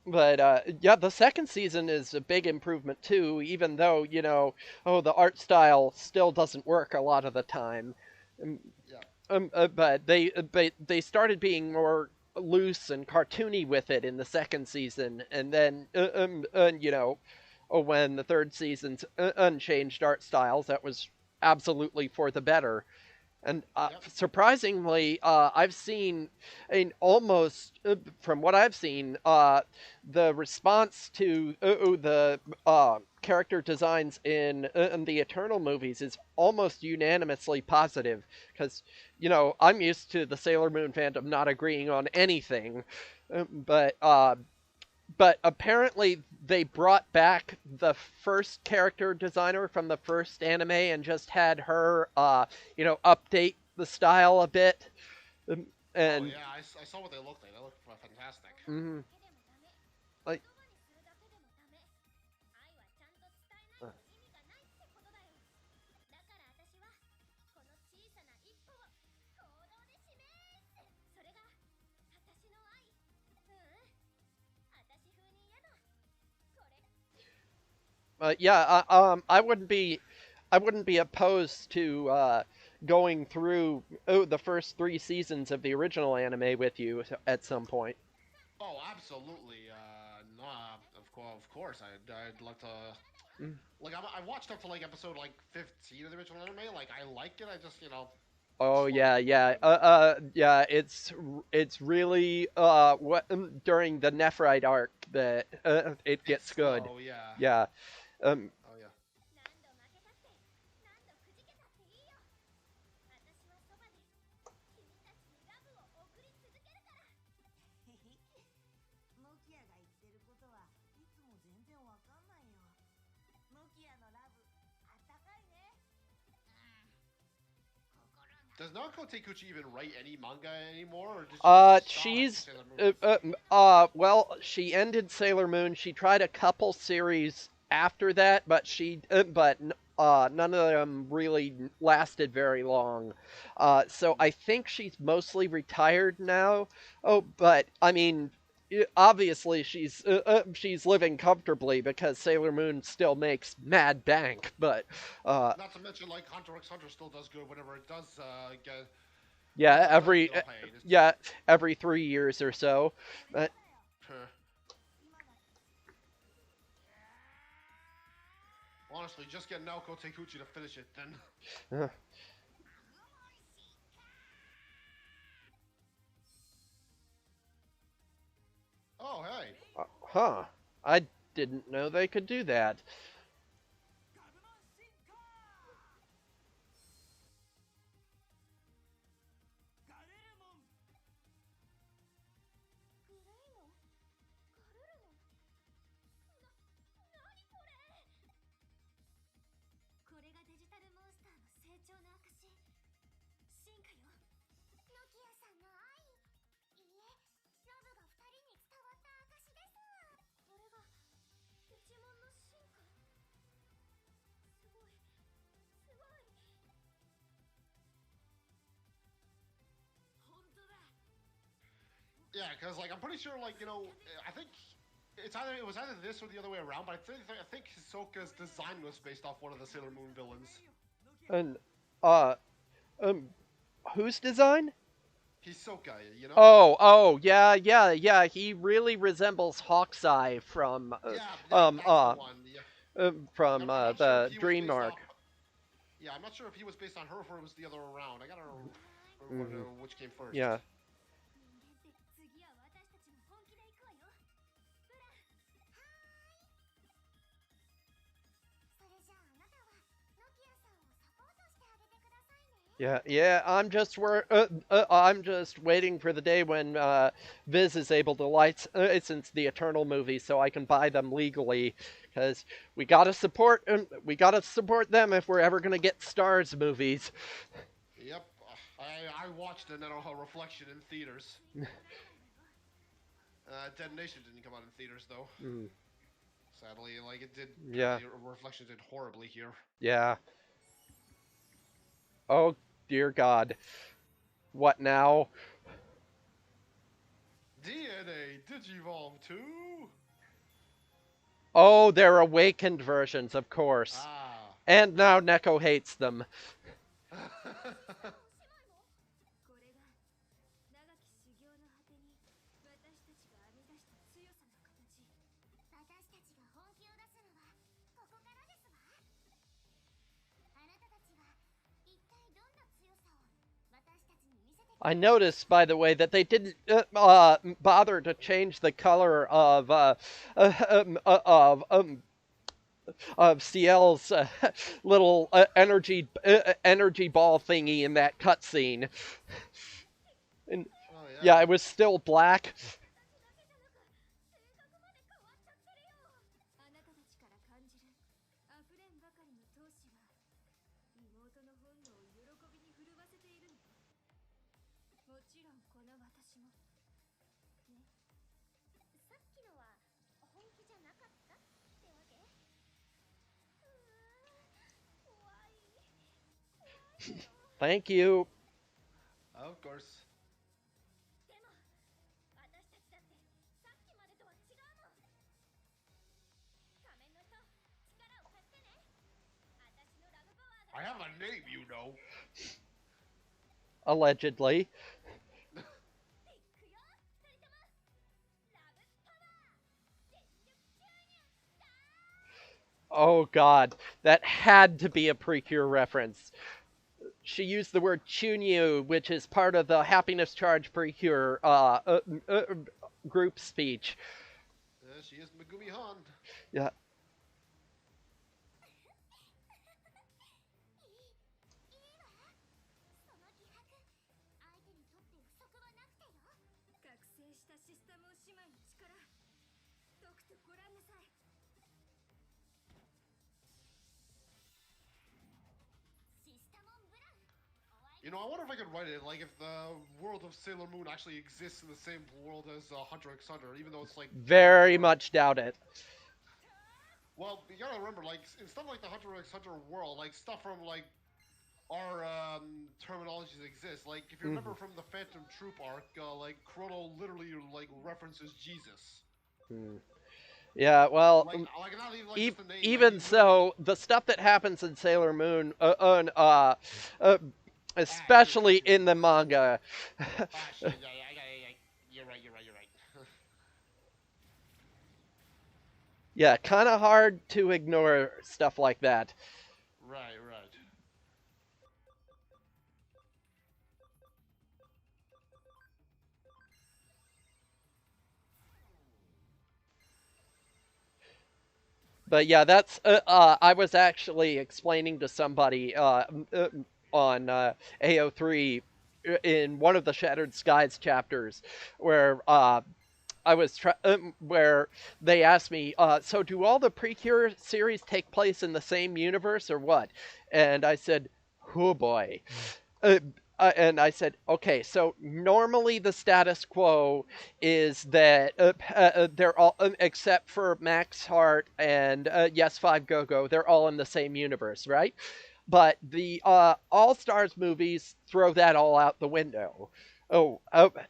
but yeah, the second season is a big improvement too. Even though the art style still doesn't work a lot of the time. Um, Yeah. but they started being more loose and cartoony with it in the second season, and then when the third season's unchanged art styles, that was absolutely for the better. And Yep. surprisingly, I've seen, almost from what I've seen, the response to the character designs in the Eternal movies is almost unanimously positive. Because I'm used to the Sailor Moon fandom not agreeing on anything, but apparently they brought back the first character designer from the first anime and just had her, update the style a bit. And Oh yeah, I saw what they looked like. They look fantastic. だけでもダメ。はい言葉にするだけでもダメ。愛はちゃんと伝えないと意味がないってことだよ。だから私はこの小さな一歩を行動で示す。それが私の愛。私風に言えばこれ。yeah, I wouldn't be opposed to going through the first 3 seasons of the original anime with you at some point. Oh, absolutely. No, of course. I'd love to Mm. I watched up to like episode like 15 of the original anime. Like I like it. I just Oh slowly yeah, moved yeah, on. yeah. It's really during the Nephrite arc that it It's gets good. slow, yeah. Yeah. Um. Oh yeah. 何度負けたって何度くじけたっていいよ。私はそばで君たちにラブを送り続けるから。ノキアが言ってることはいつも全然わかんないよ。ノキアのラブあったかいね。心が Does Naoko Teikuchi even write any manga anymore, or did she just stop after She's Sailor Moon? well, she ended Sailor Moon. She tried a couple series after that, but none of them really lasted very long. So I think she's mostly retired now. Oh, but I mean, obviously she's living comfortably because Sailor Moon still makes mad bank. But Not to mention, like Hunter x Hunter still does good whenever it does yeah, does every get off hiatus. yeah every 3 years or so. But huh. 今だ Honestly, just get Naoko Teikuchi to finish it, then. uh, Oh hey. huh. I didn't know they could do that. グレイモンガルルモン何これこれがデジタルモンスターの成長の証進化よノキアさんの愛いいえラブが二人に伝わった証ですこれがデジモンの進化すごいすごい本当だ Yeah, because like I'm pretty sure, like I think it was either this or the other way around, but I think Hisoka's design was based off one of the Sailor Moon villains. And uh um whose design? Hisoka, you know? Oh, yeah, yeah, yeah. He really resembles Hawkeye Yeah, that's the one. Yeah, and from I'm not sure if the he was Dream based Arc. off. Yeah, I'm not sure if he was based on her or if it was the other around. I gotta remember Hmm. which came first. Yeah. 人間って次は私たちも本気で行くわよブラそれじゃああなたはノキアさんをサポートしてあげてくださいね Yeah, yeah. I'm just waiting for the day when Viz is able to license the Eternal movie, so I can buy them legally. Because we gotta support them if we're ever gonna get Stars movies. Yep, I watched it on a reflection in theaters. Detonation didn't come out in theaters though. Mm, Sadly, like it did. yeah, The reflection did horribly here. yeah. Oh dear God, what now? DNA Digivolve 2. Oh, they're awakened versions, of course. Ah. And now Neko hates them. これが長き修行の果てに私たちが編み出した強さの形私たちが本気を出すのはここからですわあなたたちは一体どんな強さを私たちに見せてく I れる noticed, by the way, that they didn't bother to change the color of Ciel's little energy ball thingy in that cutscene. And Oh yeah, yeah. it was still black. 私だけじゃなく性格まで変わっちゃってるよあなたたちから感じる溢れんばかりの闘志は妹の本能を喜びに震わせているのもちろんこの私もねさっきのは本気じゃなかったってわけ怖い怖いよ Thank you. Of course. でも私たちだってさっきまでとは違うもん仮面の人力を貸してね私のラブパワー I が have a name, you know. Allegedly. いくよ二人ともラブパワー全力注入スター Oh God, that had to be a Precure reference. She used the word chunyu, which is part of the happiness charge Precure group speech. She is Megumi Han. Yeah, その気迫相手にとって不足はなくてよ。覚醒したシスタモン姉妹の力解くとご覧なさい。シスタモンブラウンお相手 You know, I wonder if I could write it like if the world of Sailor Moon actually exists in the same world as Hunter x Hunter, even though it's like very much doubt it. Well, you gotta remember, like in stuff like the Hunter x Hunter world, like stuff from like our terminologies exist. Like if you remember Mhm. from the Phantom Troop arc, like Chrono literally like references Jesus. Mm. Yeah, well, Like not even like just a name. Like he even literally. so, the stuff that happens in Sailor Moon, uh, True, true, especially true. in the manga, Ah, shit. Yeah, yeah, yeah, yeah. You're right. You're right. You're right. yeah, kind of hard to ignore stuff like that. Right, right. But yeah, that's I was actually explaining to somebody on AO3 in one of the Shattered Skies chapters where where they asked me, so do all the Precure series take place in the same universe or what? And I said, oh boy. Uh, and I said, okay, so normally the status quo is that they're all, except for Max Hart and Yes 5 Go Go, they're all in the same universe, right? But the All Stars movies throw that all out the window. Oh,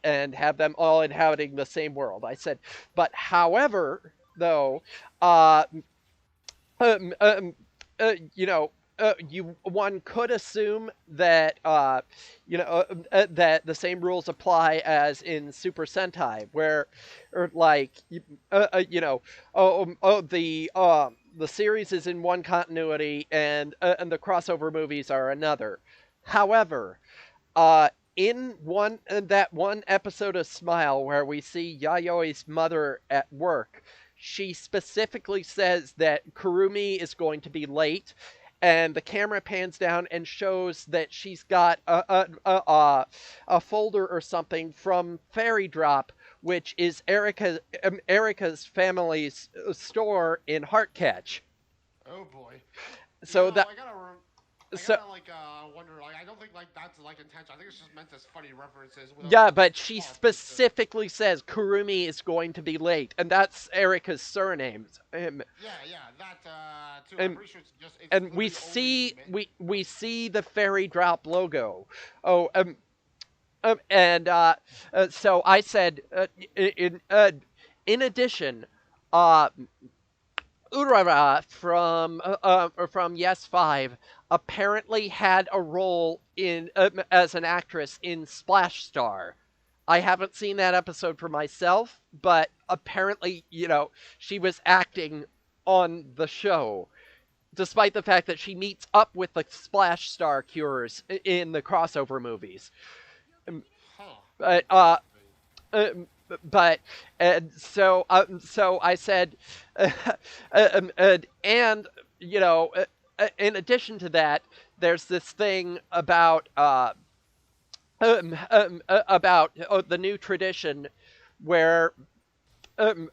and have them all inhabiting the same world. I said, but however, though, uh, um, um, you know, you one could assume that that the same rules apply as in Super Sentai, where, or like, the series is in one continuity and the crossover movies are another. However, uh, in that one episode of Smile where we see Yayoi's mother at work, she specifically says that Kurumi is going to be late, and the camera pans down and shows that she's got a folder or something from Fairy Drop, which is Erica's family's store in Heartcatch. Oh boy. You So know, that I so gotta like wonder. Like, I don't think like that's like intentional. I think it's just meant as funny references without Yeah, much but she thought into. specifically says Kurumi is going to be late, and that's Erica's surname. Yeah, yeah, that too. I'm And pretty sure it's and we literally only. see we see the Fairy Drop logo. Oh, and so I said, in addition, uh, Urara from Yes 5 apparently had a role in as an actress in Splash Star. I haven't seen that episode for myself, but apparently, she was acting on the show, despite the fact that she meets up with the Splash Star cures in the crossover movies. Huh. But Interesting. uh, but and so I said, and in addition to that, there's this thing about the new tradition where um,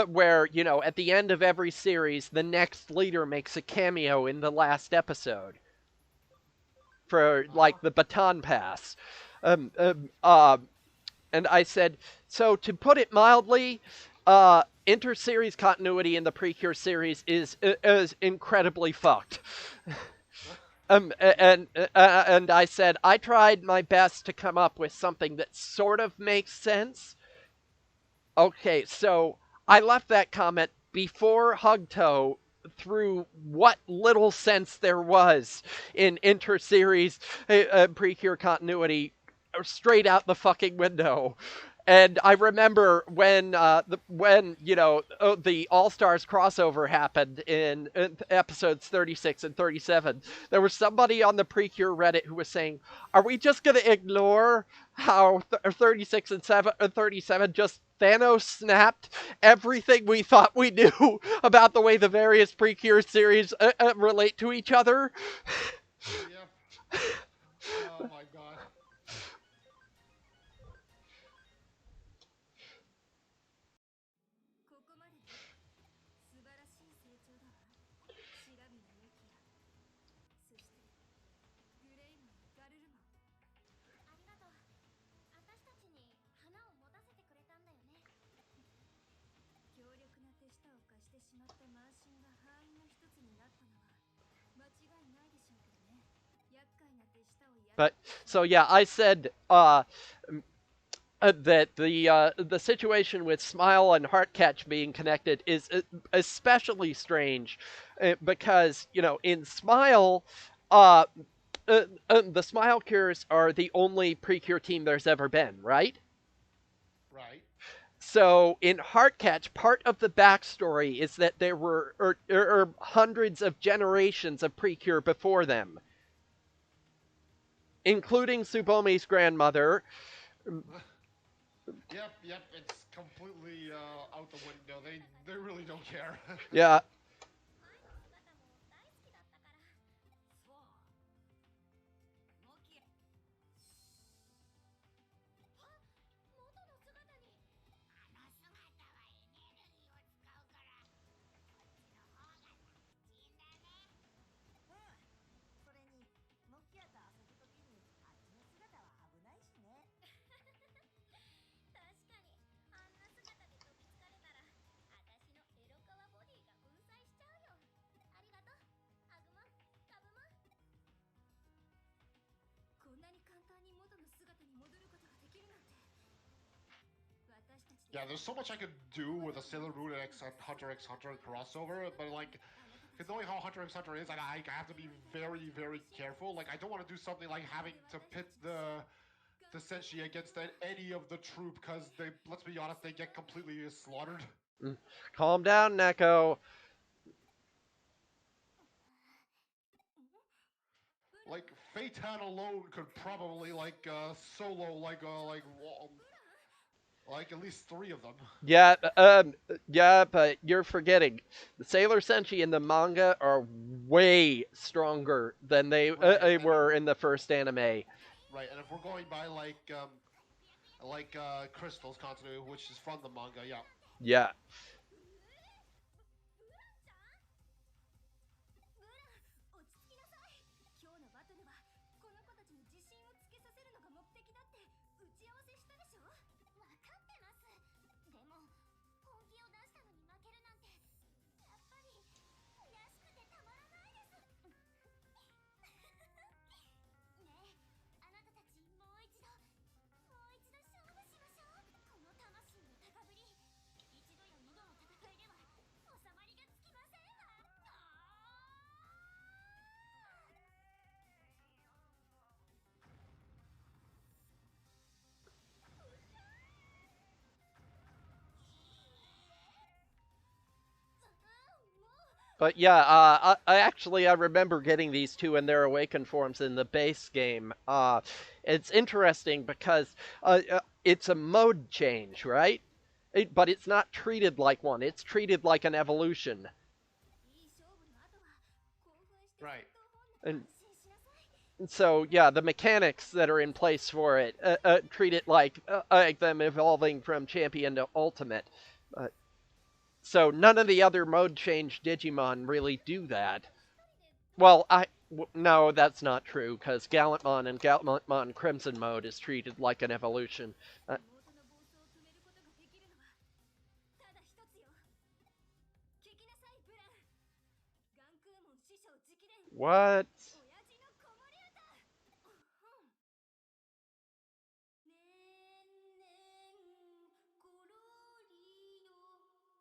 where at the end of every series the next leader makes a cameo in the last episode for Uh huh. like the baton pass. Um, um, uh, And I said, so to put it mildly, inter-series continuity in the Precure series is incredibly fucked. And I said I tried my best to come up with something that sort of makes sense. Okay, so I left that comment before Hugto through what little sense there was in inter-series Precure continuity straight out the fucking window. And I remember when the All Stars crossover happened in episodes 36 and 37. There was somebody on the Precure Reddit who was saying, "Are we just going to ignore how 36 and 37 just Thanos snapped everything we thought we knew about the way the various Precure series relate to each other?" Yep. Oh my god. ここまでね。素晴らしい成長だわ。シラビのユキヤ。そしてグレイモンガルルモン。ありがとう。私たちに花を持たせてくれたんだよね。強力な手下を貸してしまった慢心が敗因の一つになったのは間違いないでしょうけどね。厄介な手下をやる。But so yeah, I said that the situation with Smile and Heartcatch being connected is especially strange because in Smile, uh, the Smile Cures are the only Precure team there's ever been, right? Right. So in Heartcatch, part of the backstory is that there were hundreds of generations of Precure before them, including Tsubomi's grandmother. Yep. It's completely out the window. They really don't care. Yeah, 前の姿も大好きだったから。そう。モキヤ。あ、元の姿に。あの姿はエネルギーを使うから、こっちの方が楽ちんだね。うん。それに、モキヤと遊ぶときに、あっちの姿は危ないしね。確かに、あんな姿で飛びつかれたら、私のエロカワボディが粉砕しちゃうよ。ありがとう、アグモン、カブモン。こんなに簡単に元の姿に戻ることができるなんて。私たちで。 Yeah, there's so much I could do with a Sailor Moon X and Hunter x Hunter crossover, but like, knowing how Hunter x Hunter is, I have to be very, very careful. Like, I don't want to do something like having to pit the Senshi against any of the troop, because they, let's be honest, they get completely slaughtered. calm down, Neko. Like, Phaeton alone could probably like solo like at least 3 of them. Yeah, but you're forgetting the Sailor Senshi in the manga are way stronger than Right, they and if, were in the first anime. right, and if we're going by like Crystal's continuity, which is from the manga, yeah. Yeah, ブラン、落ち着きなさい。今日のバトルはこの子たちに自信をつけさせるのが目的だって打ち合わせしたでしょ。分かってます。でも本気を出したのに負けるなんて、やっぱり悔しくてたまらないです。ねえ、あなたたちもう一度勝負しましょう。この魂の高ぶり、一度や二度の戦いでは収まりがつきませんわ。but yeah, I remember getting these two in their awakened forms in the base game. It's interesting because it's a mode change, right? But it's not treated like one. It's treated like an evolution. いい勝負の後は興奮して戦 Right. 闘本能で And 安心しなさい。so yeah, the mechanics that are in place for it treat it like them evolving from champion to ultimate. Uh, so none of the other mode change Digimon really do that. Well, no, that's not true because Gallantmon and Gallantmon Crimson mode is treated like an evolution. 妹の暴走を止めることができるのはただ一つよ。聞きなさいブラン。ガンクーモン師匠直伝、 What? 親父の子守歌。ねんねんころりよ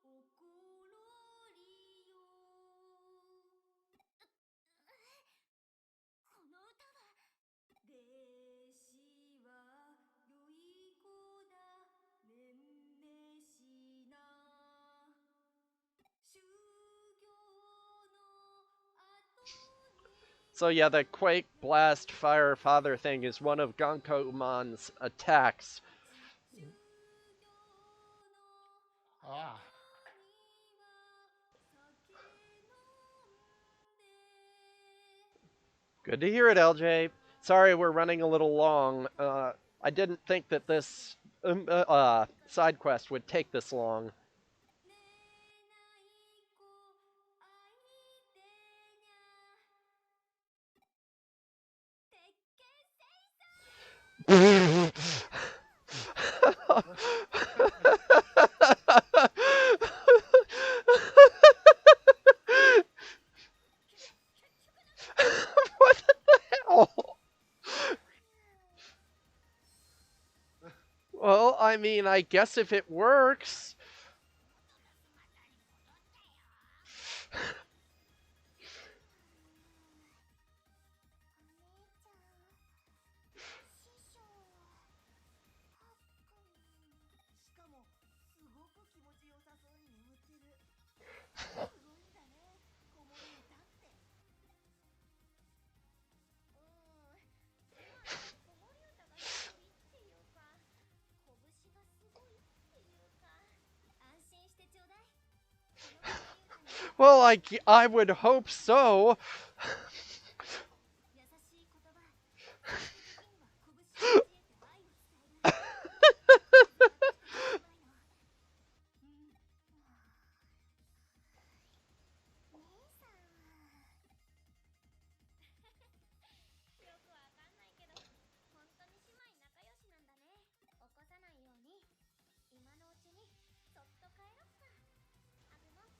おころりよ。この歌は、弟子は良い子だ So yeah, the Quake, Blast, Fire, Father thing is one of Gankomon's attacks. Ah. Good to hear it, LJ. Sorry we're running a little long. I didn't think that this side quest would take this long. What the hell? Well, I mean, I guess if it works. Well, I would hope so.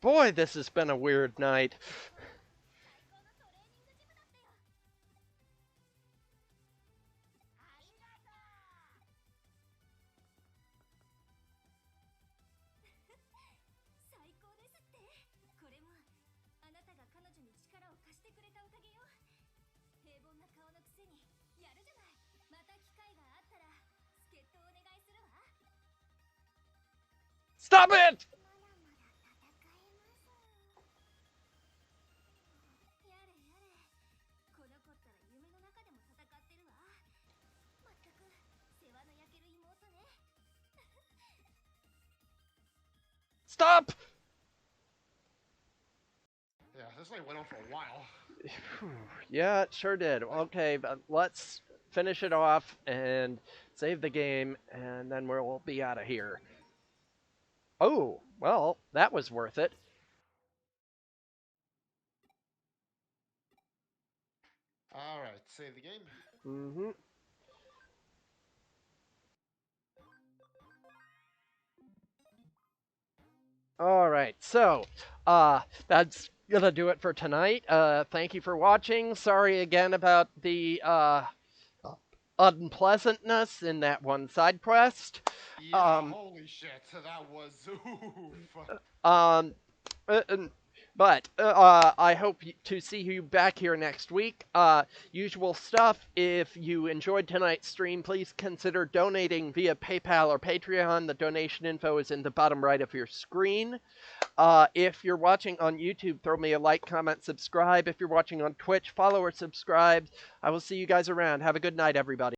Boy, this has been a weird night. Stop it! Stop! Yeah, this thing went on for a while. Yeah, it sure did. Okay, but let's finish it off and save the game, and then we'll be out of here. Oh, well, that was worth it. Alright, save the game. Mm-hmm. All right, so that's gonna do it for tonight. Thank you for watching. Sorry again about the unpleasantness in that one side quest. Yeah, Um, holy shit, that was oof. um, uh, um, but I hope to see you back here next week. Usual stuff. If you enjoyed tonight's stream, please consider donating via PayPal or Patreon. The donation info is in the bottom right of your screen. If you're watching on YouTube, throw me a like, comment, subscribe. If you're watching on Twitch, follow or subscribe. I will see you guys around. Have a good night, everybody.